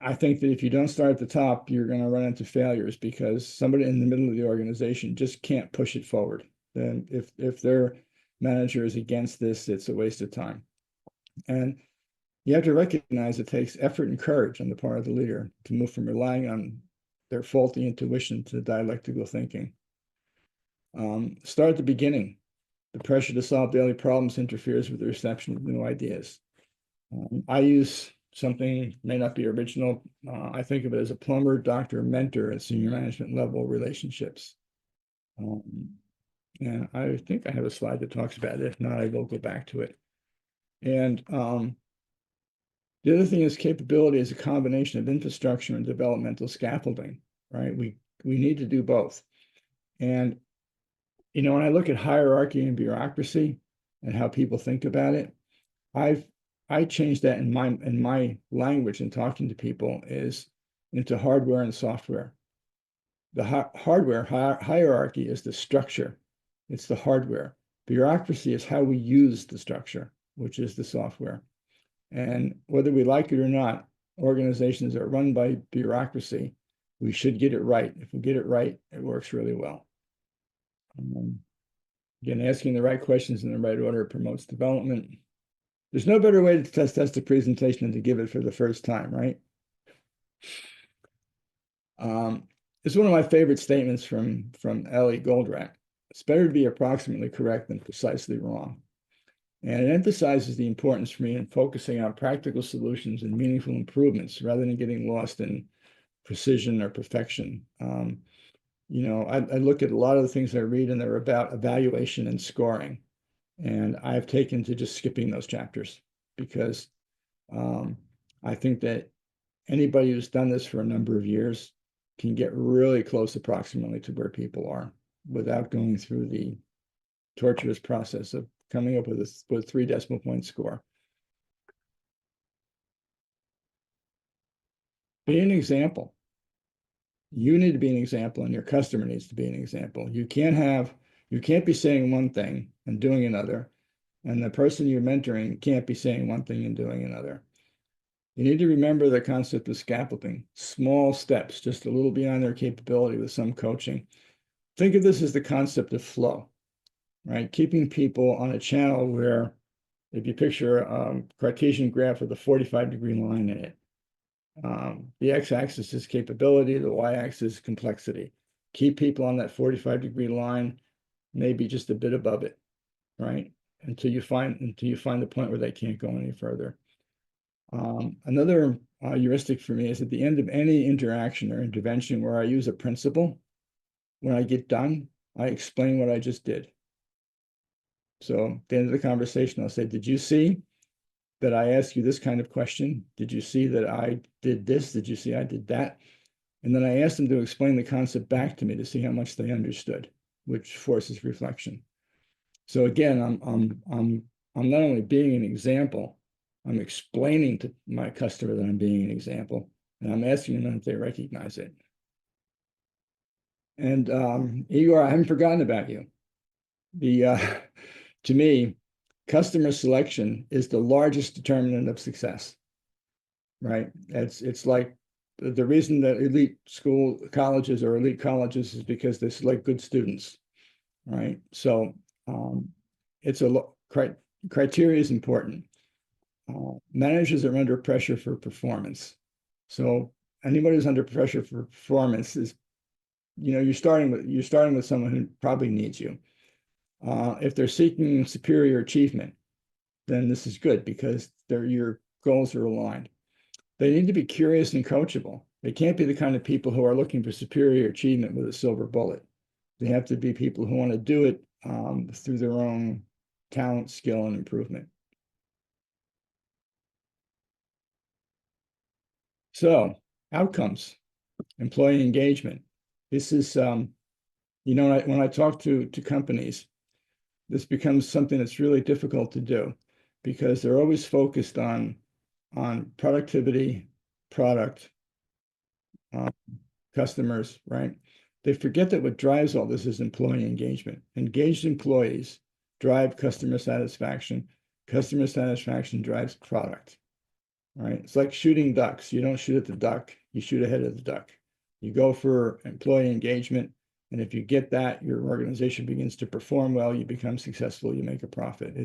I think that if you don't start at the top, you're going to run into failures because somebody in the middle of the organization just can't push it forward. Then if their manager is against this, it's a waste of time. And you have to recognize it takes effort and courage on the part of the leader to move from relying on their faulty intuition to dialectical thinking. Start at the beginning. The pressure to solve daily problems interferes with the reception of new ideas. I use something, may not be original. I think of it as a plumber, doctor, mentor at senior management level relationships. And I think I have a slide that talks about it. If not, I will go back to it. And the other thing is capability is a combination of infrastructure and developmental scaffolding, right? We need to do both. And, you know, when I look at hierarchy and bureaucracy and how people think about it, I changed that in my language in talking to people is into hardware and software. The hardware hierarchy is the structure. It's the hardware. Bureaucracy is how we use the structure, which is the software. And whether we like it or not, organizations that are run by bureaucracy, we should get it right. If we get it right, it works really well. Again, asking the right questions in the right order promotes development. There's no better way to test a presentation than to give it for the first time, right? It's one of my favorite statements from Ellie Goldratt. It's better to be approximately correct than precisely wrong. And it emphasizes the importance for me in focusing on practical solutions and meaningful improvements rather than getting lost in precision or perfection. You know, I look at a lot of the things I read and they're about evaluation and scoring. And I've taken to just skipping those chapters because I think that anybody who's done this for a number of years can get really close approximately to where people are without going through the torturous process of coming up with a 3 decimal point score. Be an example. You need to be an example, and your customer needs to be an example. You can't be saying one thing and doing another, and the person you're mentoring can't be saying one thing and doing another. You need to remember the concept of scaffolding, small steps, just a little beyond their capability with some coaching. Think of this as the concept of flow, right? Keeping people on a channel where, if you picture a Cartesian graph with a 45-degree line in it, the x-axis is capability, the y-axis is complexity. Keep people on that 45-degree line, maybe just a bit above it, right? Until you find the point where they can't go any further. Another heuristic for me is at the end of any interaction or intervention where I use a principle, when I get done, I explain what I just did. So at the end of the conversation, I'll say, did you see that I asked you this kind of question? Did you see that I did this? Did you see I did that? And then I asked them to explain the concept back to me to see how much they understood, which forces reflection. So again, I'm not only being an example, I'm explaining to my customer that I'm being an example, and I'm asking them if they recognize it. And Igor, I haven't forgotten about you. To me, customer selection is the largest determinant of success, right? It's like the reason that elite colleges is because they select good students, right? So it's criteria is important. Managers are under pressure for performance. So anybody who's under pressure for performance is, you're starting with someone who probably needs you. If they're seeking superior achievement, then this is good because your goals are aligned. They need to be curious and coachable. They can't be the kind of people who are looking for superior achievement with a silver bullet. They have to be people who want to do it through their own talent, skill, and improvement. So, outcomes, employee engagement. This is, when I talk to companies, this becomes something that's really difficult to do because they're always focused on productivity, product, customers, right? They forget that what drives all this is employee engagement. Engaged employees drive customer satisfaction. Customer satisfaction drives product, right? It's like shooting ducks. You don't shoot at the duck, you shoot ahead of the duck. You go for employee engagement, and if you get that, your organization begins to perform well, you become successful, you make a profit.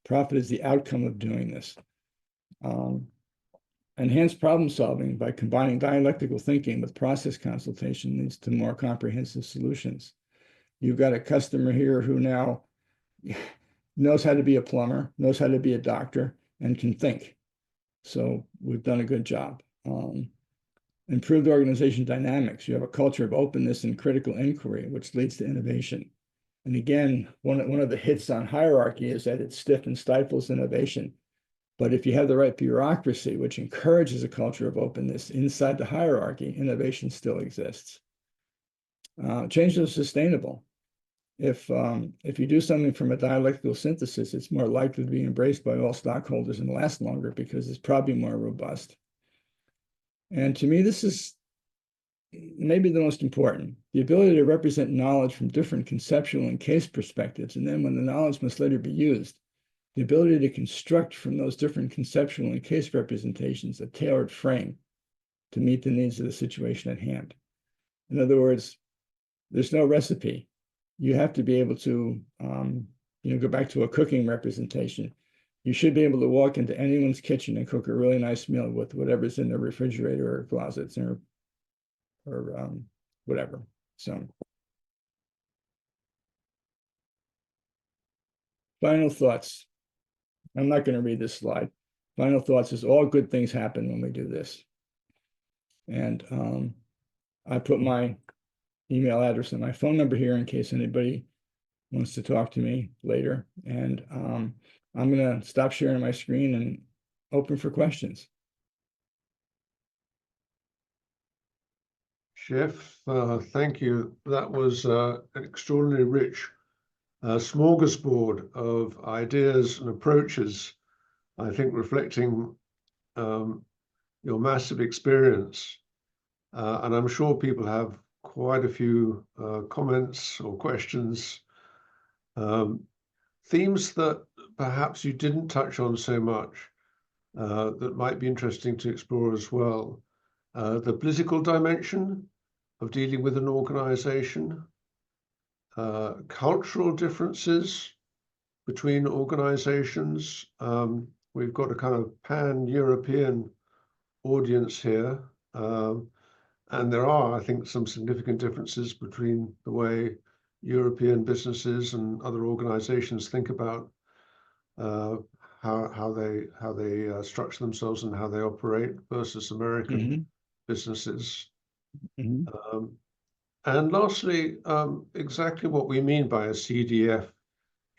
Profit is the outcome of doing this. Enhanced problem solving by combining dialectical thinking with process consultation leads to more comprehensive solutions. You've got a customer here who now knows how to be a plumber, knows how to be a doctor, and can think. So we've done a good job. Improved organization dynamics. You have a culture of openness and critical inquiry, which leads to innovation. And again, one of the hits on hierarchy is that it stiff and stifles innovation. But if you have the right bureaucracy, which encourages a culture of openness inside the hierarchy, innovation still exists. Change is sustainable. If you do something from a dialectical synthesis, it's more likely to be embraced by all stockholders and last longer because it's probably more robust. And to me, this is maybe the most important, the ability to represent knowledge from different conceptual and case perspectives. And then when the knowledge must later be used, the ability to construct from those different conceptual and case representations a tailored frame to meet the needs of the situation at hand. In other words, there's no recipe. You have to be able to, go back to a cooking representation. You should be able to walk into anyone's kitchen and cook a really nice meal with whatever's in their refrigerator or closets or whatever. So, final thoughts. I'm not going to read this slide. Final thoughts is all good things happen when we do this. And I put my email address and my phone number here in case anybody wants to talk to me later. And I'm going to stop sharing my screen and open for questions.
Jeff, thank you. That was an extraordinarily rich smorgasbord of ideas and approaches, I think reflecting your massive experience. And I'm sure people have quite a few comments or questions. Themes that perhaps you didn't touch on so much that might be interesting to explore as well. The political dimension of dealing with an organization, cultural differences between organizations. We've got a kind of pan-European audience here. And there are, I think, some significant differences between the way European businesses and other organizations think about how they structure themselves and how they operate versus American businesses. And lastly, exactly what we mean by a CDF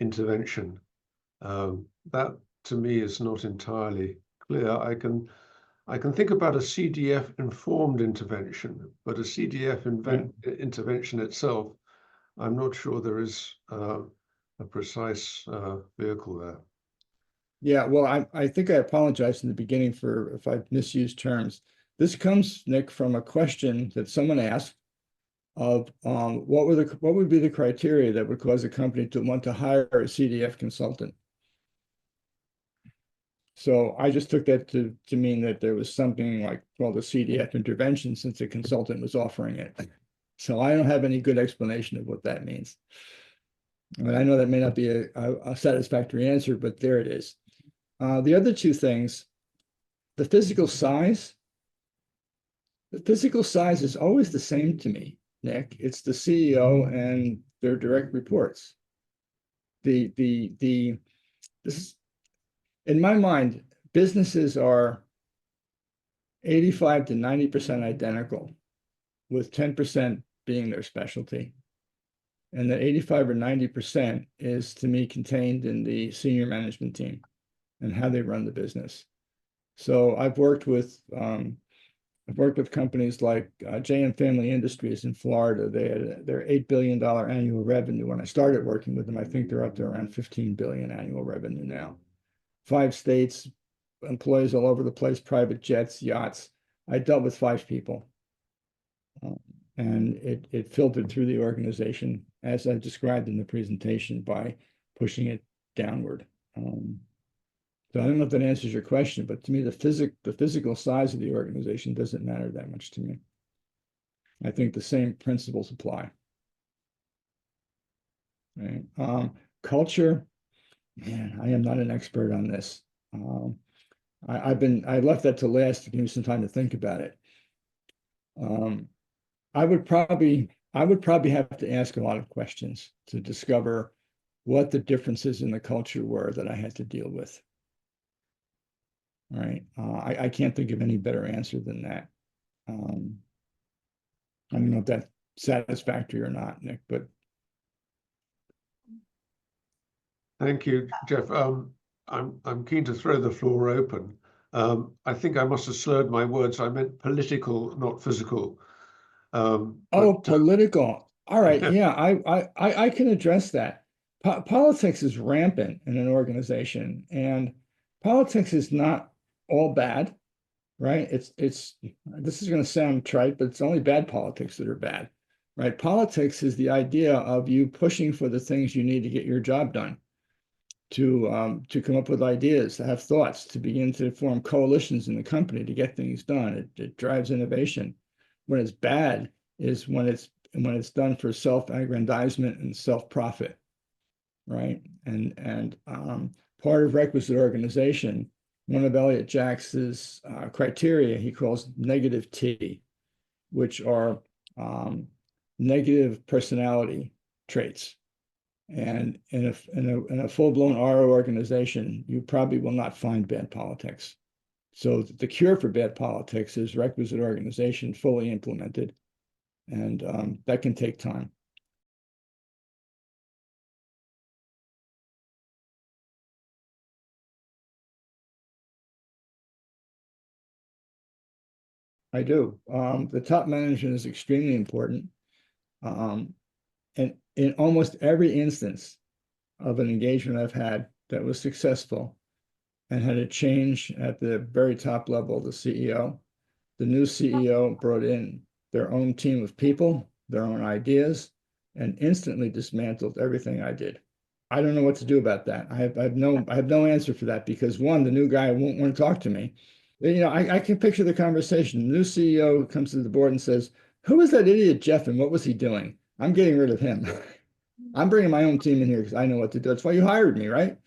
intervention. That to me is not entirely clear. I can think about a CDF informed intervention, but a CDF intervention itself, I'm not sure there is a precise vehicle there.
Yeah, well, I think I apologized in the beginning if I've misused terms. This comes, Nick, from a question that someone asked of what would be the criteria that would cause a company to want to hire a CDF consultant. So I just took that to mean that there was something like called a CDF intervention since the consultant was offering it. So I don't have any good explanation of what that means. I know that may not be a satisfactory answer, but there it is. The other two things, the physical size. The physical size is always the same to me, Nick. It's the CEO and their direct reports. This is, in my mind, businesses are 85 to 90% identical, with 10% being their specialty. And the 85 or 90% is, to me, contained in the senior management team and how they run the business. So I've worked with companies like JM Family Industries in Florida. They had their $8 billion annual revenue. When I started working with them, I think they're up to around 15 billion annual revenue now. 5 states, employees all over the place, private jets, yachts. I dealt with 5 people. And it filtered through the organization, as I described in the presentation, by pushing it downward. So I don't know if that answers your question, but to me, the physical size of the organization doesn't matter that much to me. I think the same principles apply. Right? Culture, man, I am not an expert on this. I left that to last to give me some time to think about it. I would probably have to ask a lot of questions to discover what the differences in the culture were that I had to deal with. All right. I can't think of any better answer than that. I don't know if that's satisfactory or not, Nick, but
Thank you, Jeff. I'm keen to throw the floor open. I think I must have slurred my words. I meant political, not physical.
political. All right. Yeah, I can address that. Politics is rampant in an organization, and politics is not all bad, right? It's this is going to sound trite, but it's only bad politics that are bad, right? Politics is the idea of you pushing for the things you need to get your job done, to come up with ideas, to have thoughts, to begin to form coalitions in the company to get things done. It drives innovation. When it's bad is when it's done for self-aggrandizement and self-profit, right? And part of requisite organization, one of Elliot Jacks's criteria he calls negative T, which are negative personality traits. And in a full-blown RO organization, you probably will not find bad politics. So the cure for bad politics is requisite organization fully implemented, and that can take time. I do. The top management is extremely important. And in almost every instance of an engagement I've had that was successful and had a change at the very top level, the CEO, the new CEO brought in their own team of people, their own ideas, and instantly dismantled everything I did. I don't know what to do about that. I have no answer for that, because one, the new guy won't want to talk to me. You know, I can picture the conversation. The new CEO comes to the board and says, "Who was that idiot Jeff, and what was he doing? I'm getting rid of him. I'm bringing my own team in here because I know what to do. That's why you hired me, right?"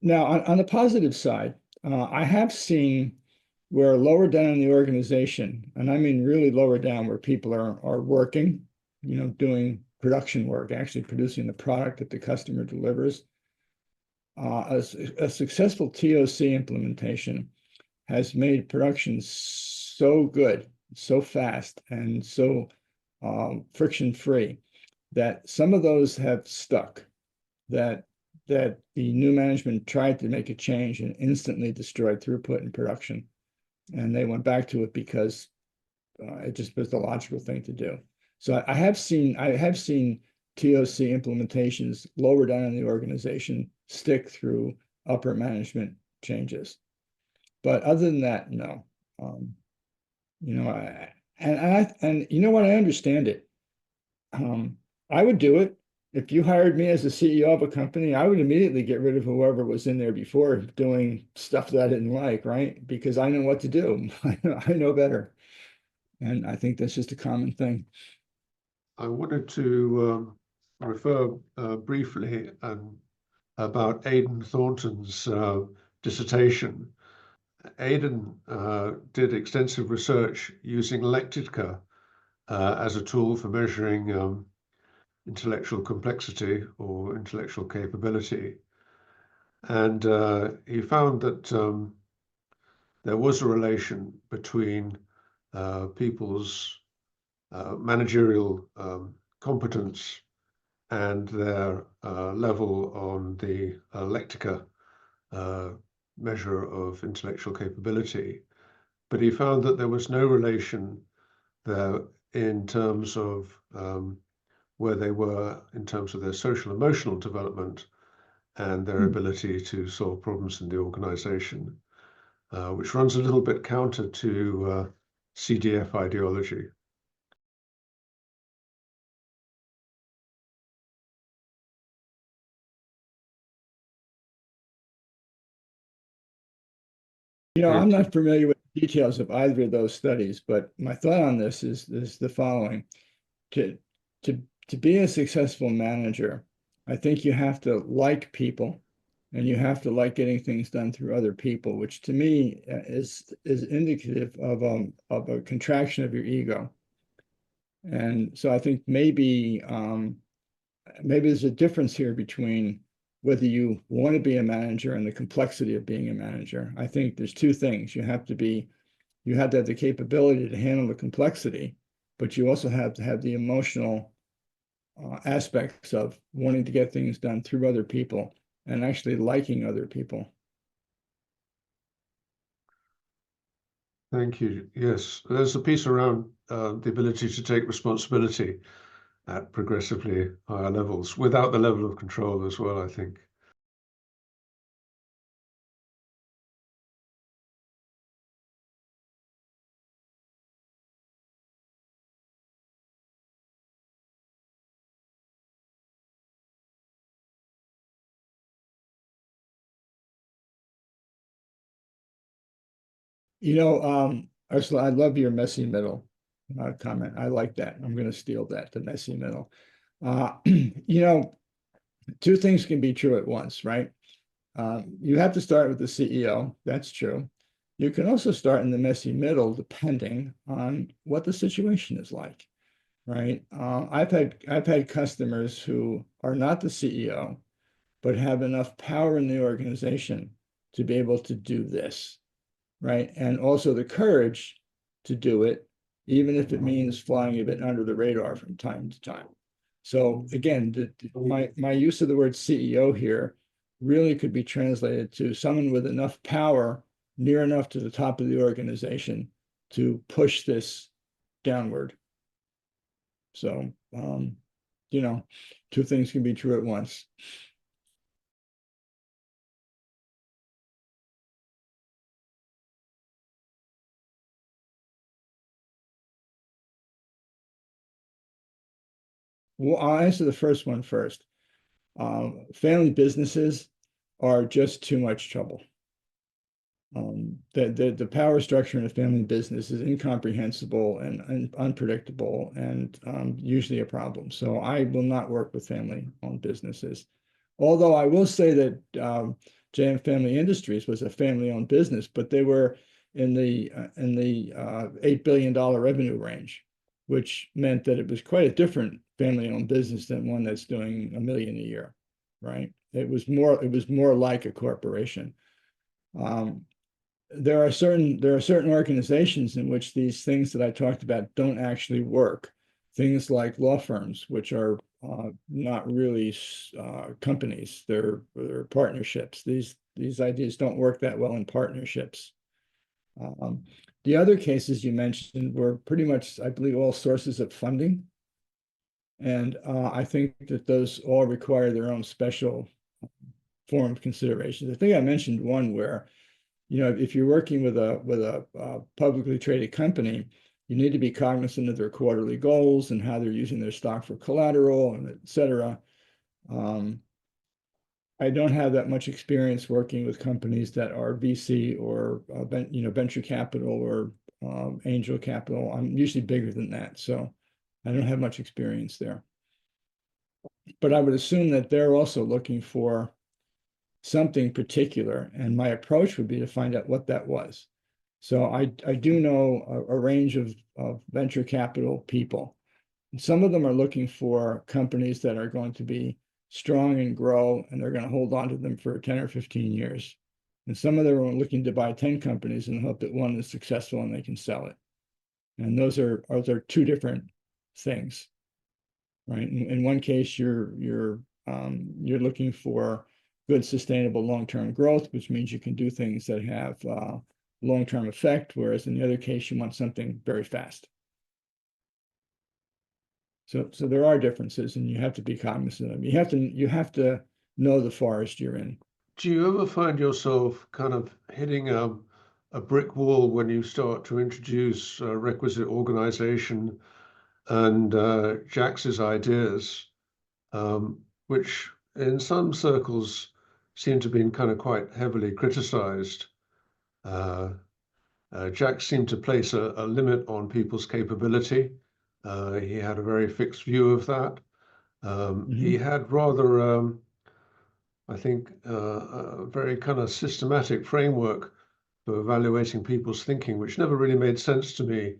Now, on the positive side, I have seen where lower down in the organization, and I mean really lower down, where people are working, you know, doing production work, actually producing the product that the customer delivers. A successful TOC implementation has made production so good, so fast, and so friction-free that some of those have stuck. That the new management tried to make a change and instantly destroyed throughput in production, and they went back to it because it just was the logical thing to do. So I have seen TOC implementations lower down in the organization stick through upper management changes. But other than that, no. You know, and you know what? I understand it. I would do it. If you hired me as the CEO of a company, I would immediately get rid of whoever was in there before doing stuff that I didn't like, right? Because I know what to do. I know better. And I think that's just a common thing.
I wanted to refer briefly about Aidan Thornton's dissertation. Aidan did extensive research using Lectica as a tool for measuring intellectual complexity or intellectual capability. And he found that there was a relation between people's managerial competence and their level on the Lectica measure of intellectual capability. But he found that there was no relation there in terms of where they were in terms of their social emotional development and their ability to solve problems in the organization, which runs a little bit counter to CDF ideology.
I'm not familiar with the details of either of those studies, but my thought on this is the following. To, to be a successful manager, I think you have to like people and you have to like getting things done through other people, which to me is indicative of a contraction of your ego. And so I think maybe there's a difference here between whether you want to be a manager and the complexity of being a manager. I think there's two things. You have to have the capability to handle the complexity, but you also have to have the emotional aspects of wanting to get things done through other people and actually liking other people.
Thank you. Yes, there's a piece around the ability to take responsibility at progressively higher levels without the level of control as well, I think.
Ursula, I love your messy middle comment. I like that. I'm going to steal that, the messy middle. Two things can be true at once, right? You have to start with the CEO. That's true. You can also start in the messy middle, depending on what the situation is like, right? I've had customers who are not the CEO, but have enough power in the organization to be able to do this, right? And also the courage to do it, even if it means flying a bit under the radar from time to time. So again, my use of the word CEO here really could be translated to someone with enough power near enough to the top of the organization to push this downward. So, two things can be true at once. Well, I'll answer the first one first. Family businesses are just too much trouble. The power structure in a family business is incomprehensible and unpredictable and usually a problem. So I will not work with family-owned businesses. Although I will say that JM Family Industries was a family-owned business, but they were in the $8 billion revenue range, which meant that it was quite a different family-owned business than one that's doing $1 million a year, right? It was more like a corporation. There are certain organizations in which these things that I talked about don't actually work. Things like law firms, which are not really companies, they're partnerships. These ideas don't work that well in partnerships. The other cases you mentioned were pretty much, I believe, all sources of funding. And I think that those all require their own special form of consideration. I think I mentioned one where, if you're working with a publicly traded company, you need to be cognizant of their quarterly goals and how they're using their stock for collateral and et cetera. I don't have that much experience working with companies that are VC or venture capital or angel capital. I'm usually bigger than that, so I don't have much experience there. but I would assume that they're also looking for something particular, and my approach would be to find out what that was. So I do know a range of venture capital people. Some of them are looking for companies that are going to be strong and grow, and they're going to hold on to them for 10 or 15 years. And some of them are looking to buy 10 companies and hope that one is successful and they can sell it. And those are two different things, right? In one case, you're looking for good, sustainable long-term growth, which means you can do things that have long-term effect, whereas in the other case, you want something very fast. So there are differences, and you have to be cognizant of them. You have to know the forest you're in.
Do you ever find yourself kind of hitting a brick wall when you start to introduce requisite organization and Jax's ideas, which in some circles seem to have been kind of quite heavily criticized? Uh, Jax seemed to place a limit on people's capability. He had a very fixed view of that. He
Mhm.
had rather, I think, a very kind of systematic framework for evaluating people's thinking, which never really made sense to me.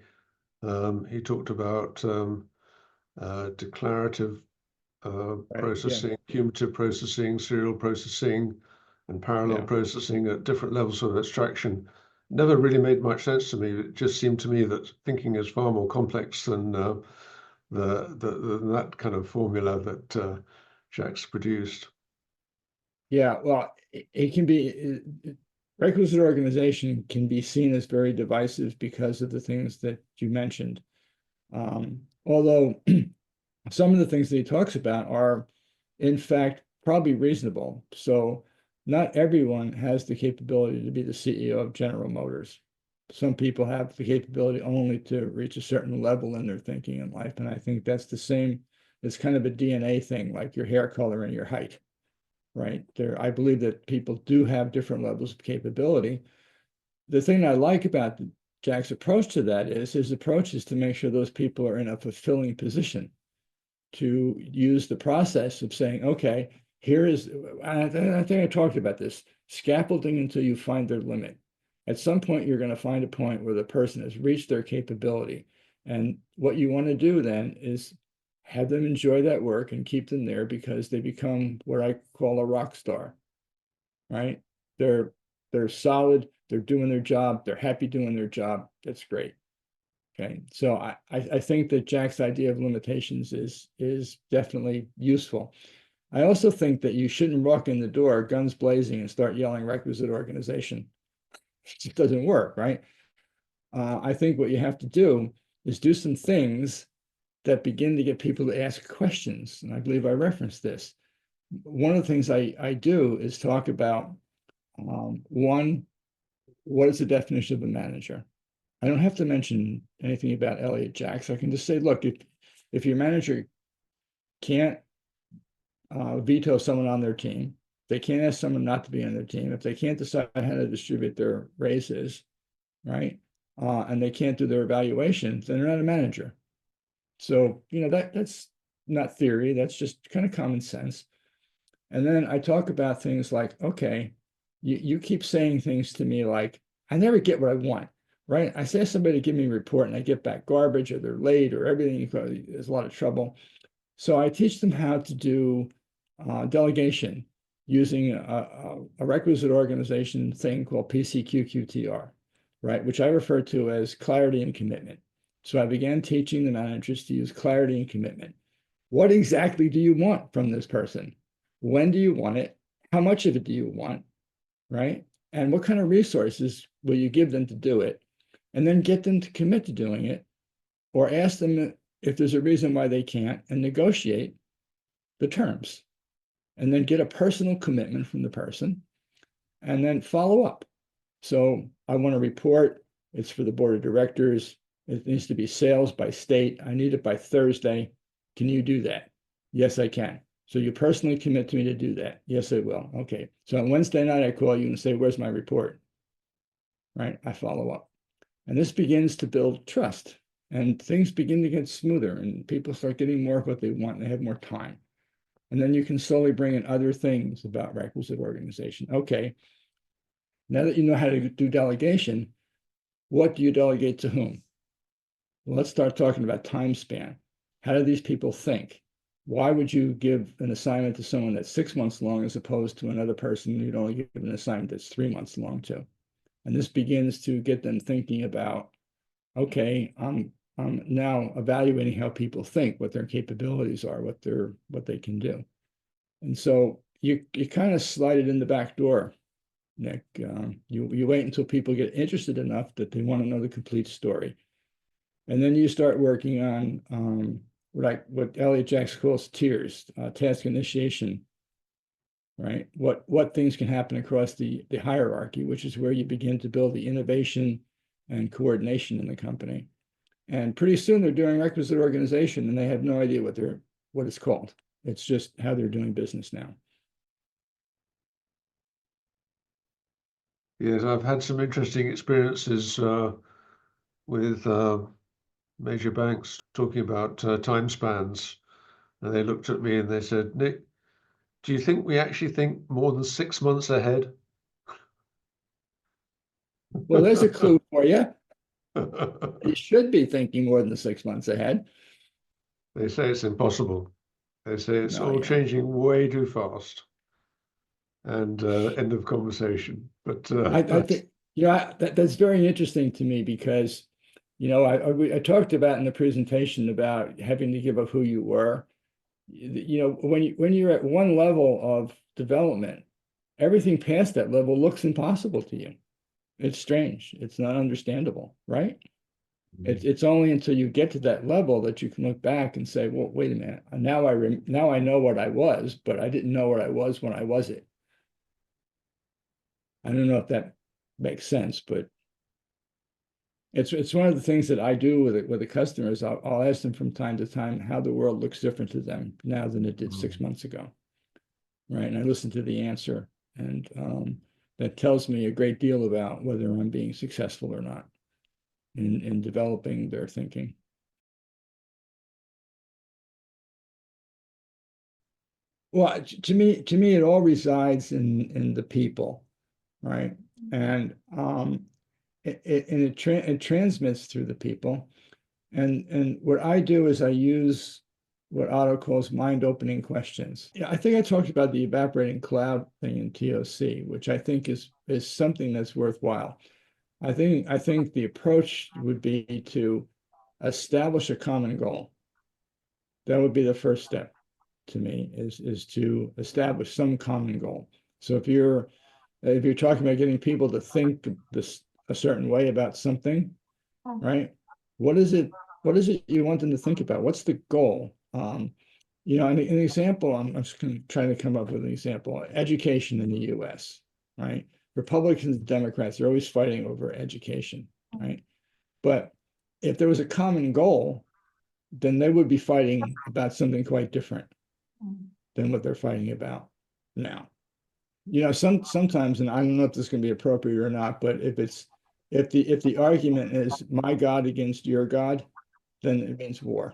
He talked about declarative
Right. Yeah.
processing, cumulative processing, serial processing, and parallel
Yeah.
processing at different levels of abstraction. Never really made much sense to me. It just seemed to me that thinking is far more complex than that kind of formula that Jacques produced.
Yeah. Well, it can be requisite organization can be seen as very divisive because of the things that you mentioned. Although some of the things that he talks about are, in fact, probably reasonable. So not everyone has the capability to be the CEO of General Motors. Some people have the capability only to reach a certain level in their thinking in life. And I think that's the same. It's kind of a DNA thing, like your hair color and your height, right? I believe that people do have different levels of capability. The thing I like about Jack's approach to that is his approach is to make sure those people are in a fulfilling position to use the process of saying, okay, here is, I think I talked about this, scaffolding until you find their limit. At some point, you're going to find a point where the person has reached their capability. And what you want to do then is have them enjoy that work and keep them there because they become what I call a rock star, right? They're they're solid, they're doing their job, they're happy doing their job. That's great. Okay, so I think that Jack's idea of limitations is definitely useful. I also think that you shouldn't walk in the door, guns blazing, and start yelling requisite organization. It just doesn't work, right? I think what you have to do is do some things that begin to get people to ask questions. And I believe I referenced this. One of the things I do is talk about one, what is the definition of a manager? I don't have to mention anything about Elliot Jacks. I can just say, look, if your manager can't veto someone on their team, they can't ask someone not to be on their team, if they can't decide how to distribute their raises, right? And they can't do their evaluations, then they're not a manager. So, that's not theory, that's just kind of common sense. And then I talk about things like, okay, you keep saying things to me like, I never get what I want, right? I say somebody to give me a report and I get back garbage or they're late or everything, there's a lot of trouble. So I teach them how to do delegation using a requisite organization thing called PCQQTR, right? Which I refer to as clarity and commitment. So I began teaching the managers to use clarity and commitment. What exactly do you want from this person? When do you want it? How much of it do you want? Right? And what kind of resources will you give them to do it? And then get them to commit to doing it or ask them if there's a reason why they can't and negotiate the terms. And then get a personal commitment from the person and then follow up. So I want to report. It's for the board of directors. It needs to be sales by state. I need it by Thursday. Can you do that? Yes, I can. So you personally commit to me to do that? Yes, I will. Okay. So on Wednesday night, I call you and say, where's my report? Right? I follow up. And this begins to build trust and things begin to get smoother and people start getting more of what they want and they have more time. And then you can slowly bring in other things about requisite organization. Okay, now that you know how to do delegation, what do you delegate to whom? Well, let's start talking about time span. How do these people think? Why would you give an assignment to someone that's 6 months long as opposed to another person you'd only give an assignment that's 3 months long to? And this begins to get them thinking about, okay, I'm now evaluating how people think, what their capabilities are, what they can do. And so you kind of slide it in the back door, Nick. You wait until people get interested enough that they want to know the complete story. And then you start working on what Elliot Jackson calls tiers, task initiation, right? What things can happen across the hierarchy, which is where you begin to build the innovation and coordination in the company. And pretty soon they're doing requisite organization and they have no idea what it's called. It's just how they're doing business now.
Yes, I've had some interesting experiences with major banks talking about time spans. And they looked at me and they said, Nick, do you think we actually think more than 6 months ahead?
Well, there's a clue for you. You should be thinking more than 6 months ahead.
They say it's impossible. They say it's
No,
all
yeah.
changing way too fast. And end of conversation. But
I think, that's very interesting to me because, I talked about in the presentation about having to give up who you were. When you're at one level of development, everything past that level looks impossible to you. It's strange. It's not understandable, right? It's only until you get to that level that you can look back and say, well, wait a minute. Now I know what I was, but I didn't know what I was when I was it. I don't know if that makes sense, but it's one of the things that I do with the customers. I'll ask them from time to time how the world looks different to them now than it did 6 months ago, right? And I listen to the answer, and that tells me a great deal about whether I'm being successful or not in developing their thinking. Well, to me, it all resides in the people, right? And it transmits through the people. And what I do is I use what Otto calls mind-opening questions. Yeah, I think I talked about the evaporating cloud thing in TOC, which I think is something that's worthwhile. I think the approach would be to establish a common goal. That would be the first step to me, is to establish some common goal. So if you're talking about getting people to think a certain way about something, right? What is it? What is it you want them to think about? What's the goal? An example, I'm just trying to come up with an example. Education in the US, right? Republicans and Democrats are always fighting over education, right? But if there was a common goal, then they would be fighting about something quite different than what they're fighting about now. Sometimes, and I don't know if this can be appropriate or not, but if the argument is my God against your God, then it means war.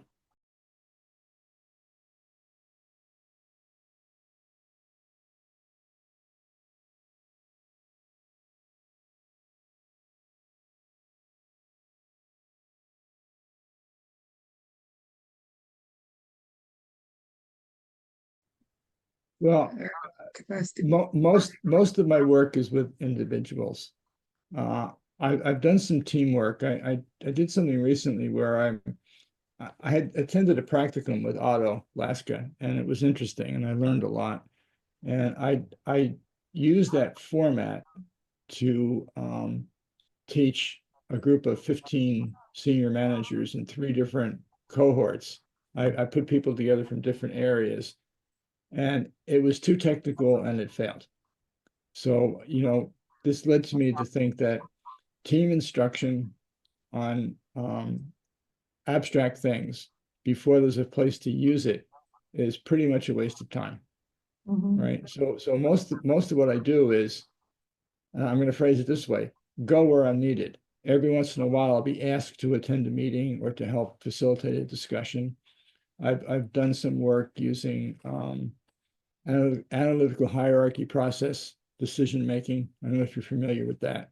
Well, most of my work is with individuals. I've done some teamwork. I did something recently where I had attended a practicum with Otto Laska, and it was interesting, and I learned a lot. And I used that format to teach a group of 15 senior managers in 3 different cohorts. I put people together from different areas, and it was too technical and it failed. So, this led to me to think that team instruction on abstract things before there's a place to use it is pretty much a waste of time, right? So most of what I do is, I'm going to phrase it this way: go where I'm needed. Every once in a while, I'll be asked to attend a meeting or to help facilitate a discussion. I've done some work using analytical hierarchy process, decision making. I don't know if you're familiar with that.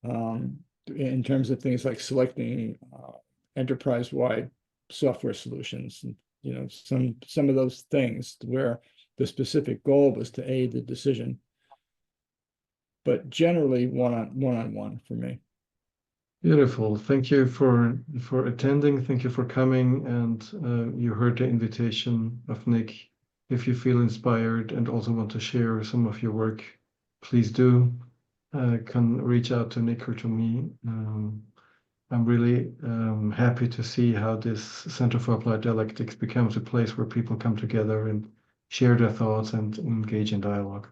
In terms of things like selecting enterprise-wide software solutions, and some of those things where the specific goal was to aid the decision, but generally one-on-one for me.
Beautiful. Thank you for attending. Thank you for coming. And you heard the invitation of Nick. If you feel inspired and also want to share some of your work, please do. Can reach out to Nick or to me. I'm really happy to see how this Center for Applied Dialectics becomes a place where people come together and share their thoughts and engage in dialogue.